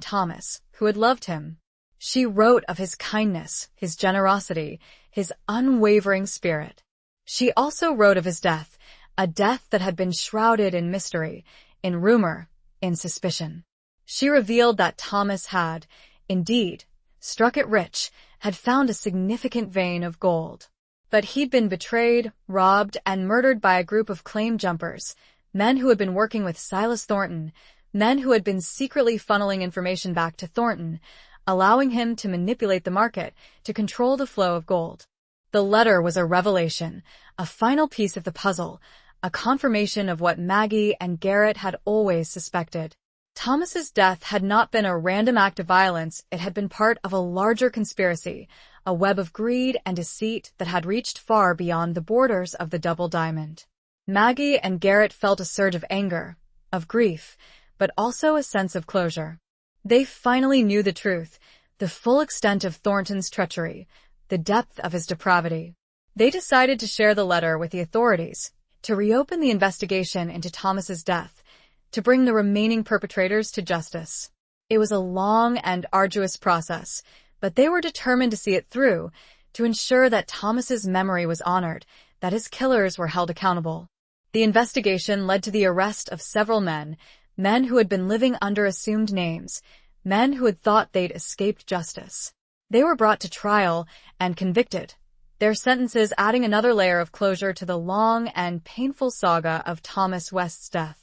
Thomas, who had loved him. She wrote of his kindness, his generosity, his unwavering spirit. She also wrote of his death, a death that had been shrouded in mystery, in rumor, in suspicion. She revealed that Thomas had, indeed, struck it rich, had found a significant vein of gold. But he'd been betrayed, robbed, and murdered by a group of claim jumpers, men who had been working with Silas Thornton, men who had been secretly funneling information back to Thornton, allowing him to manipulate the market, to control the flow of gold. The letter was a revelation, a final piece of the puzzle, a confirmation of what Maggie and Garrett had always suspected. Thomas's death had not been a random act of violence, it had been part of a larger conspiracy, a web of greed and deceit that had reached far beyond the borders of the Double Diamond. Maggie and Garrett felt a surge of anger, of grief, but also a sense of closure. They finally knew the truth, the full extent of Thornton's treachery, the depth of his depravity. They decided to share the letter with the authorities, to reopen the investigation into Thomas's death, to bring the remaining perpetrators to justice. It was a long and arduous process, but they were determined to see it through, to ensure that Thomas's memory was honored, that his killers were held accountable. The investigation led to the arrest of several men who had been living under assumed names, men who had thought they'd escaped justice. They were brought to trial and convicted, their sentences adding another layer of closure to the long and painful saga of Thomas West's death.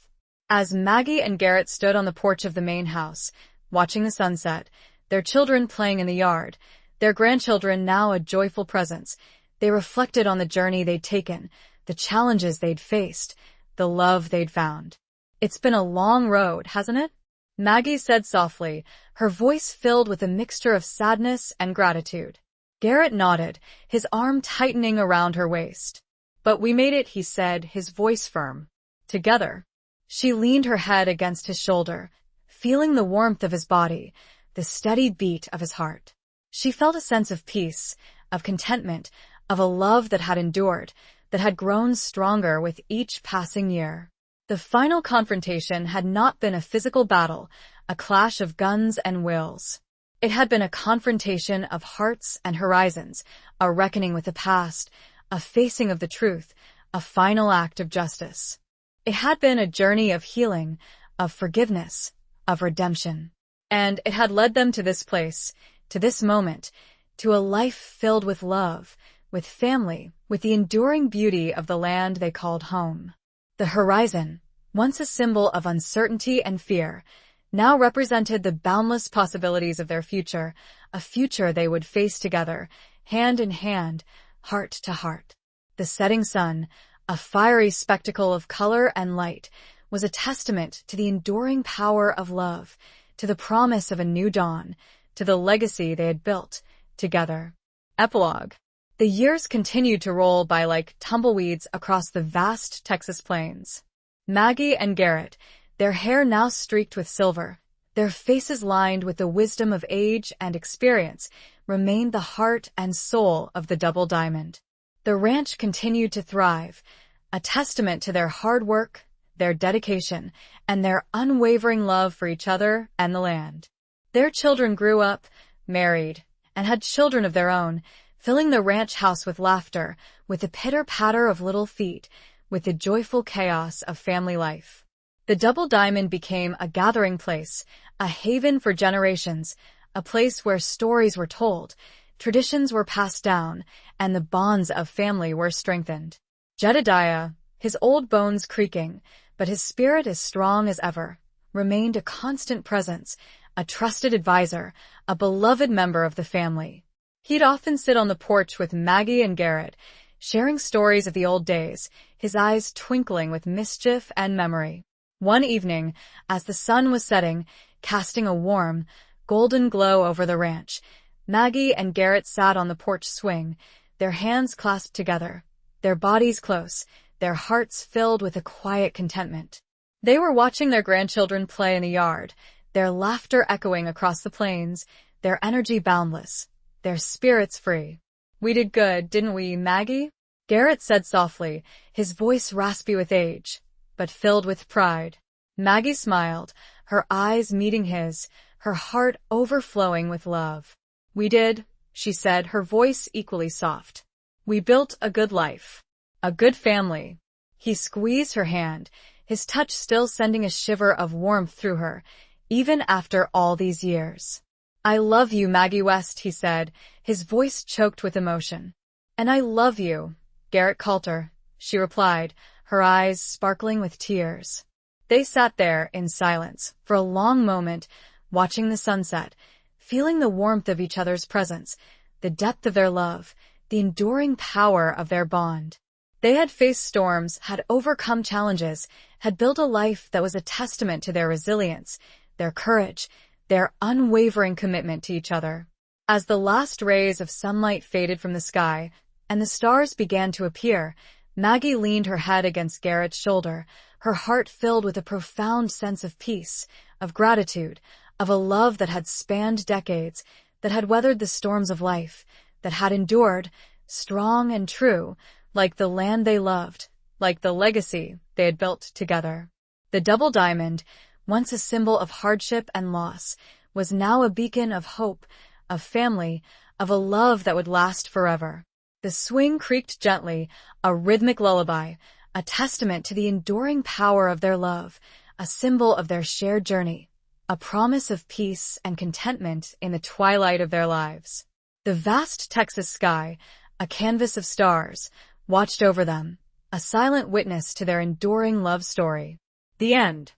As Maggie and Garrett stood on the porch of the main house, watching the sunset, their children playing in the yard, their grandchildren now a joyful presence, they reflected on the journey they'd taken, the challenges they'd faced, the love they'd found. "It's been a long road, hasn't it?" Maggie said softly, her voice filled with a mixture of sadness and gratitude. Garrett nodded, his arm tightening around her waist. "But we made it," he said, his voice firm. "Together." She leaned her head against his shoulder, feeling the warmth of his body, the steady beat of his heart. She felt a sense of peace, of contentment, of a love that had endured, that had grown stronger with each passing year. The final confrontation had not been a physical battle, a clash of guns and wills. It had been a confrontation of hearts and horizons, a reckoning with the past, a facing of the truth, a final act of justice. It had been a journey of healing, of forgiveness, of redemption. And it had led them to this place, to this moment, to a life filled with love, with family, with the enduring beauty of the land they called home. The horizon, once a symbol of uncertainty and fear, now represented the boundless possibilities of their future, a future they would face together, hand in hand, heart to heart. The setting sun, a fiery spectacle of color and light, was a testament to the enduring power of love, to the promise of a new dawn, to the legacy they had built together. Epilogue. The years continued to roll by like tumbleweeds across the vast Texas plains. Maggie and Garrett, their hair now streaked with silver, their faces lined with the wisdom of age and experience, remained the heart and soul of the Double Diamond. The ranch continued to thrive, a testament to their hard work, their dedication, and their unwavering love for each other and the land. Their children grew up, married, and had children of their own, filling the ranch house with laughter, with the pitter-patter of little feet, with the joyful chaos of family life. The Double Diamond became a gathering place, a haven for generations, a place where stories were told, traditions were passed down, and the bonds of family were strengthened. Jedediah, his old bones creaking, but his spirit as strong as ever, remained a constant presence, a trusted advisor, a beloved member of the family. He'd often sit on the porch with Maggie and Garrett, sharing stories of the old days, his eyes twinkling with mischief and memory. One evening, as the sun was setting, casting a warm, golden glow over the ranch, Maggie and Garrett sat on the porch swing, their hands clasped together, their bodies close, their hearts filled with a quiet contentment. They were watching their grandchildren play in the yard, their laughter echoing across the plains, their energy boundless, their spirits free. "We did good, didn't we, Maggie?" Garrett said softly, his voice raspy with age, but filled with pride. Maggie smiled, her eyes meeting his, her heart overflowing with love. "We did," she said, her voice equally soft. "We built a good life. A good family." He squeezed her hand, his touch still sending a shiver of warmth through her, even after all these years. "I love you, Maggie West," he said, his voice choked with emotion. "And I love you, Garrett Coulter," she replied, her eyes sparkling with tears. They sat there in silence for a long moment, watching the sunset, feeling the warmth of each other's presence, the depth of their love, the enduring power of their bond. They had faced storms, had overcome challenges, had built a life that was a testament to their resilience, their courage, their unwavering commitment to each other. As the last rays of sunlight faded from the sky and the stars began to appear, Maggie leaned her head against Garrett's shoulder, her heart filled with a profound sense of peace, of gratitude, of a love that had spanned decades, that had weathered the storms of life, that had endured, strong and true, like the land they loved, like the legacy they had built together. The Double Diamond, once a symbol of hardship and loss, was now a beacon of hope, of family, of a love that would last forever. The swing creaked gently, a rhythmic lullaby, a testament to the enduring power of their love, a symbol of their shared journey, a promise of peace and contentment in the twilight of their lives. The vast Texas sky, a canvas of stars, watched over them, a silent witness to their enduring love story. The end.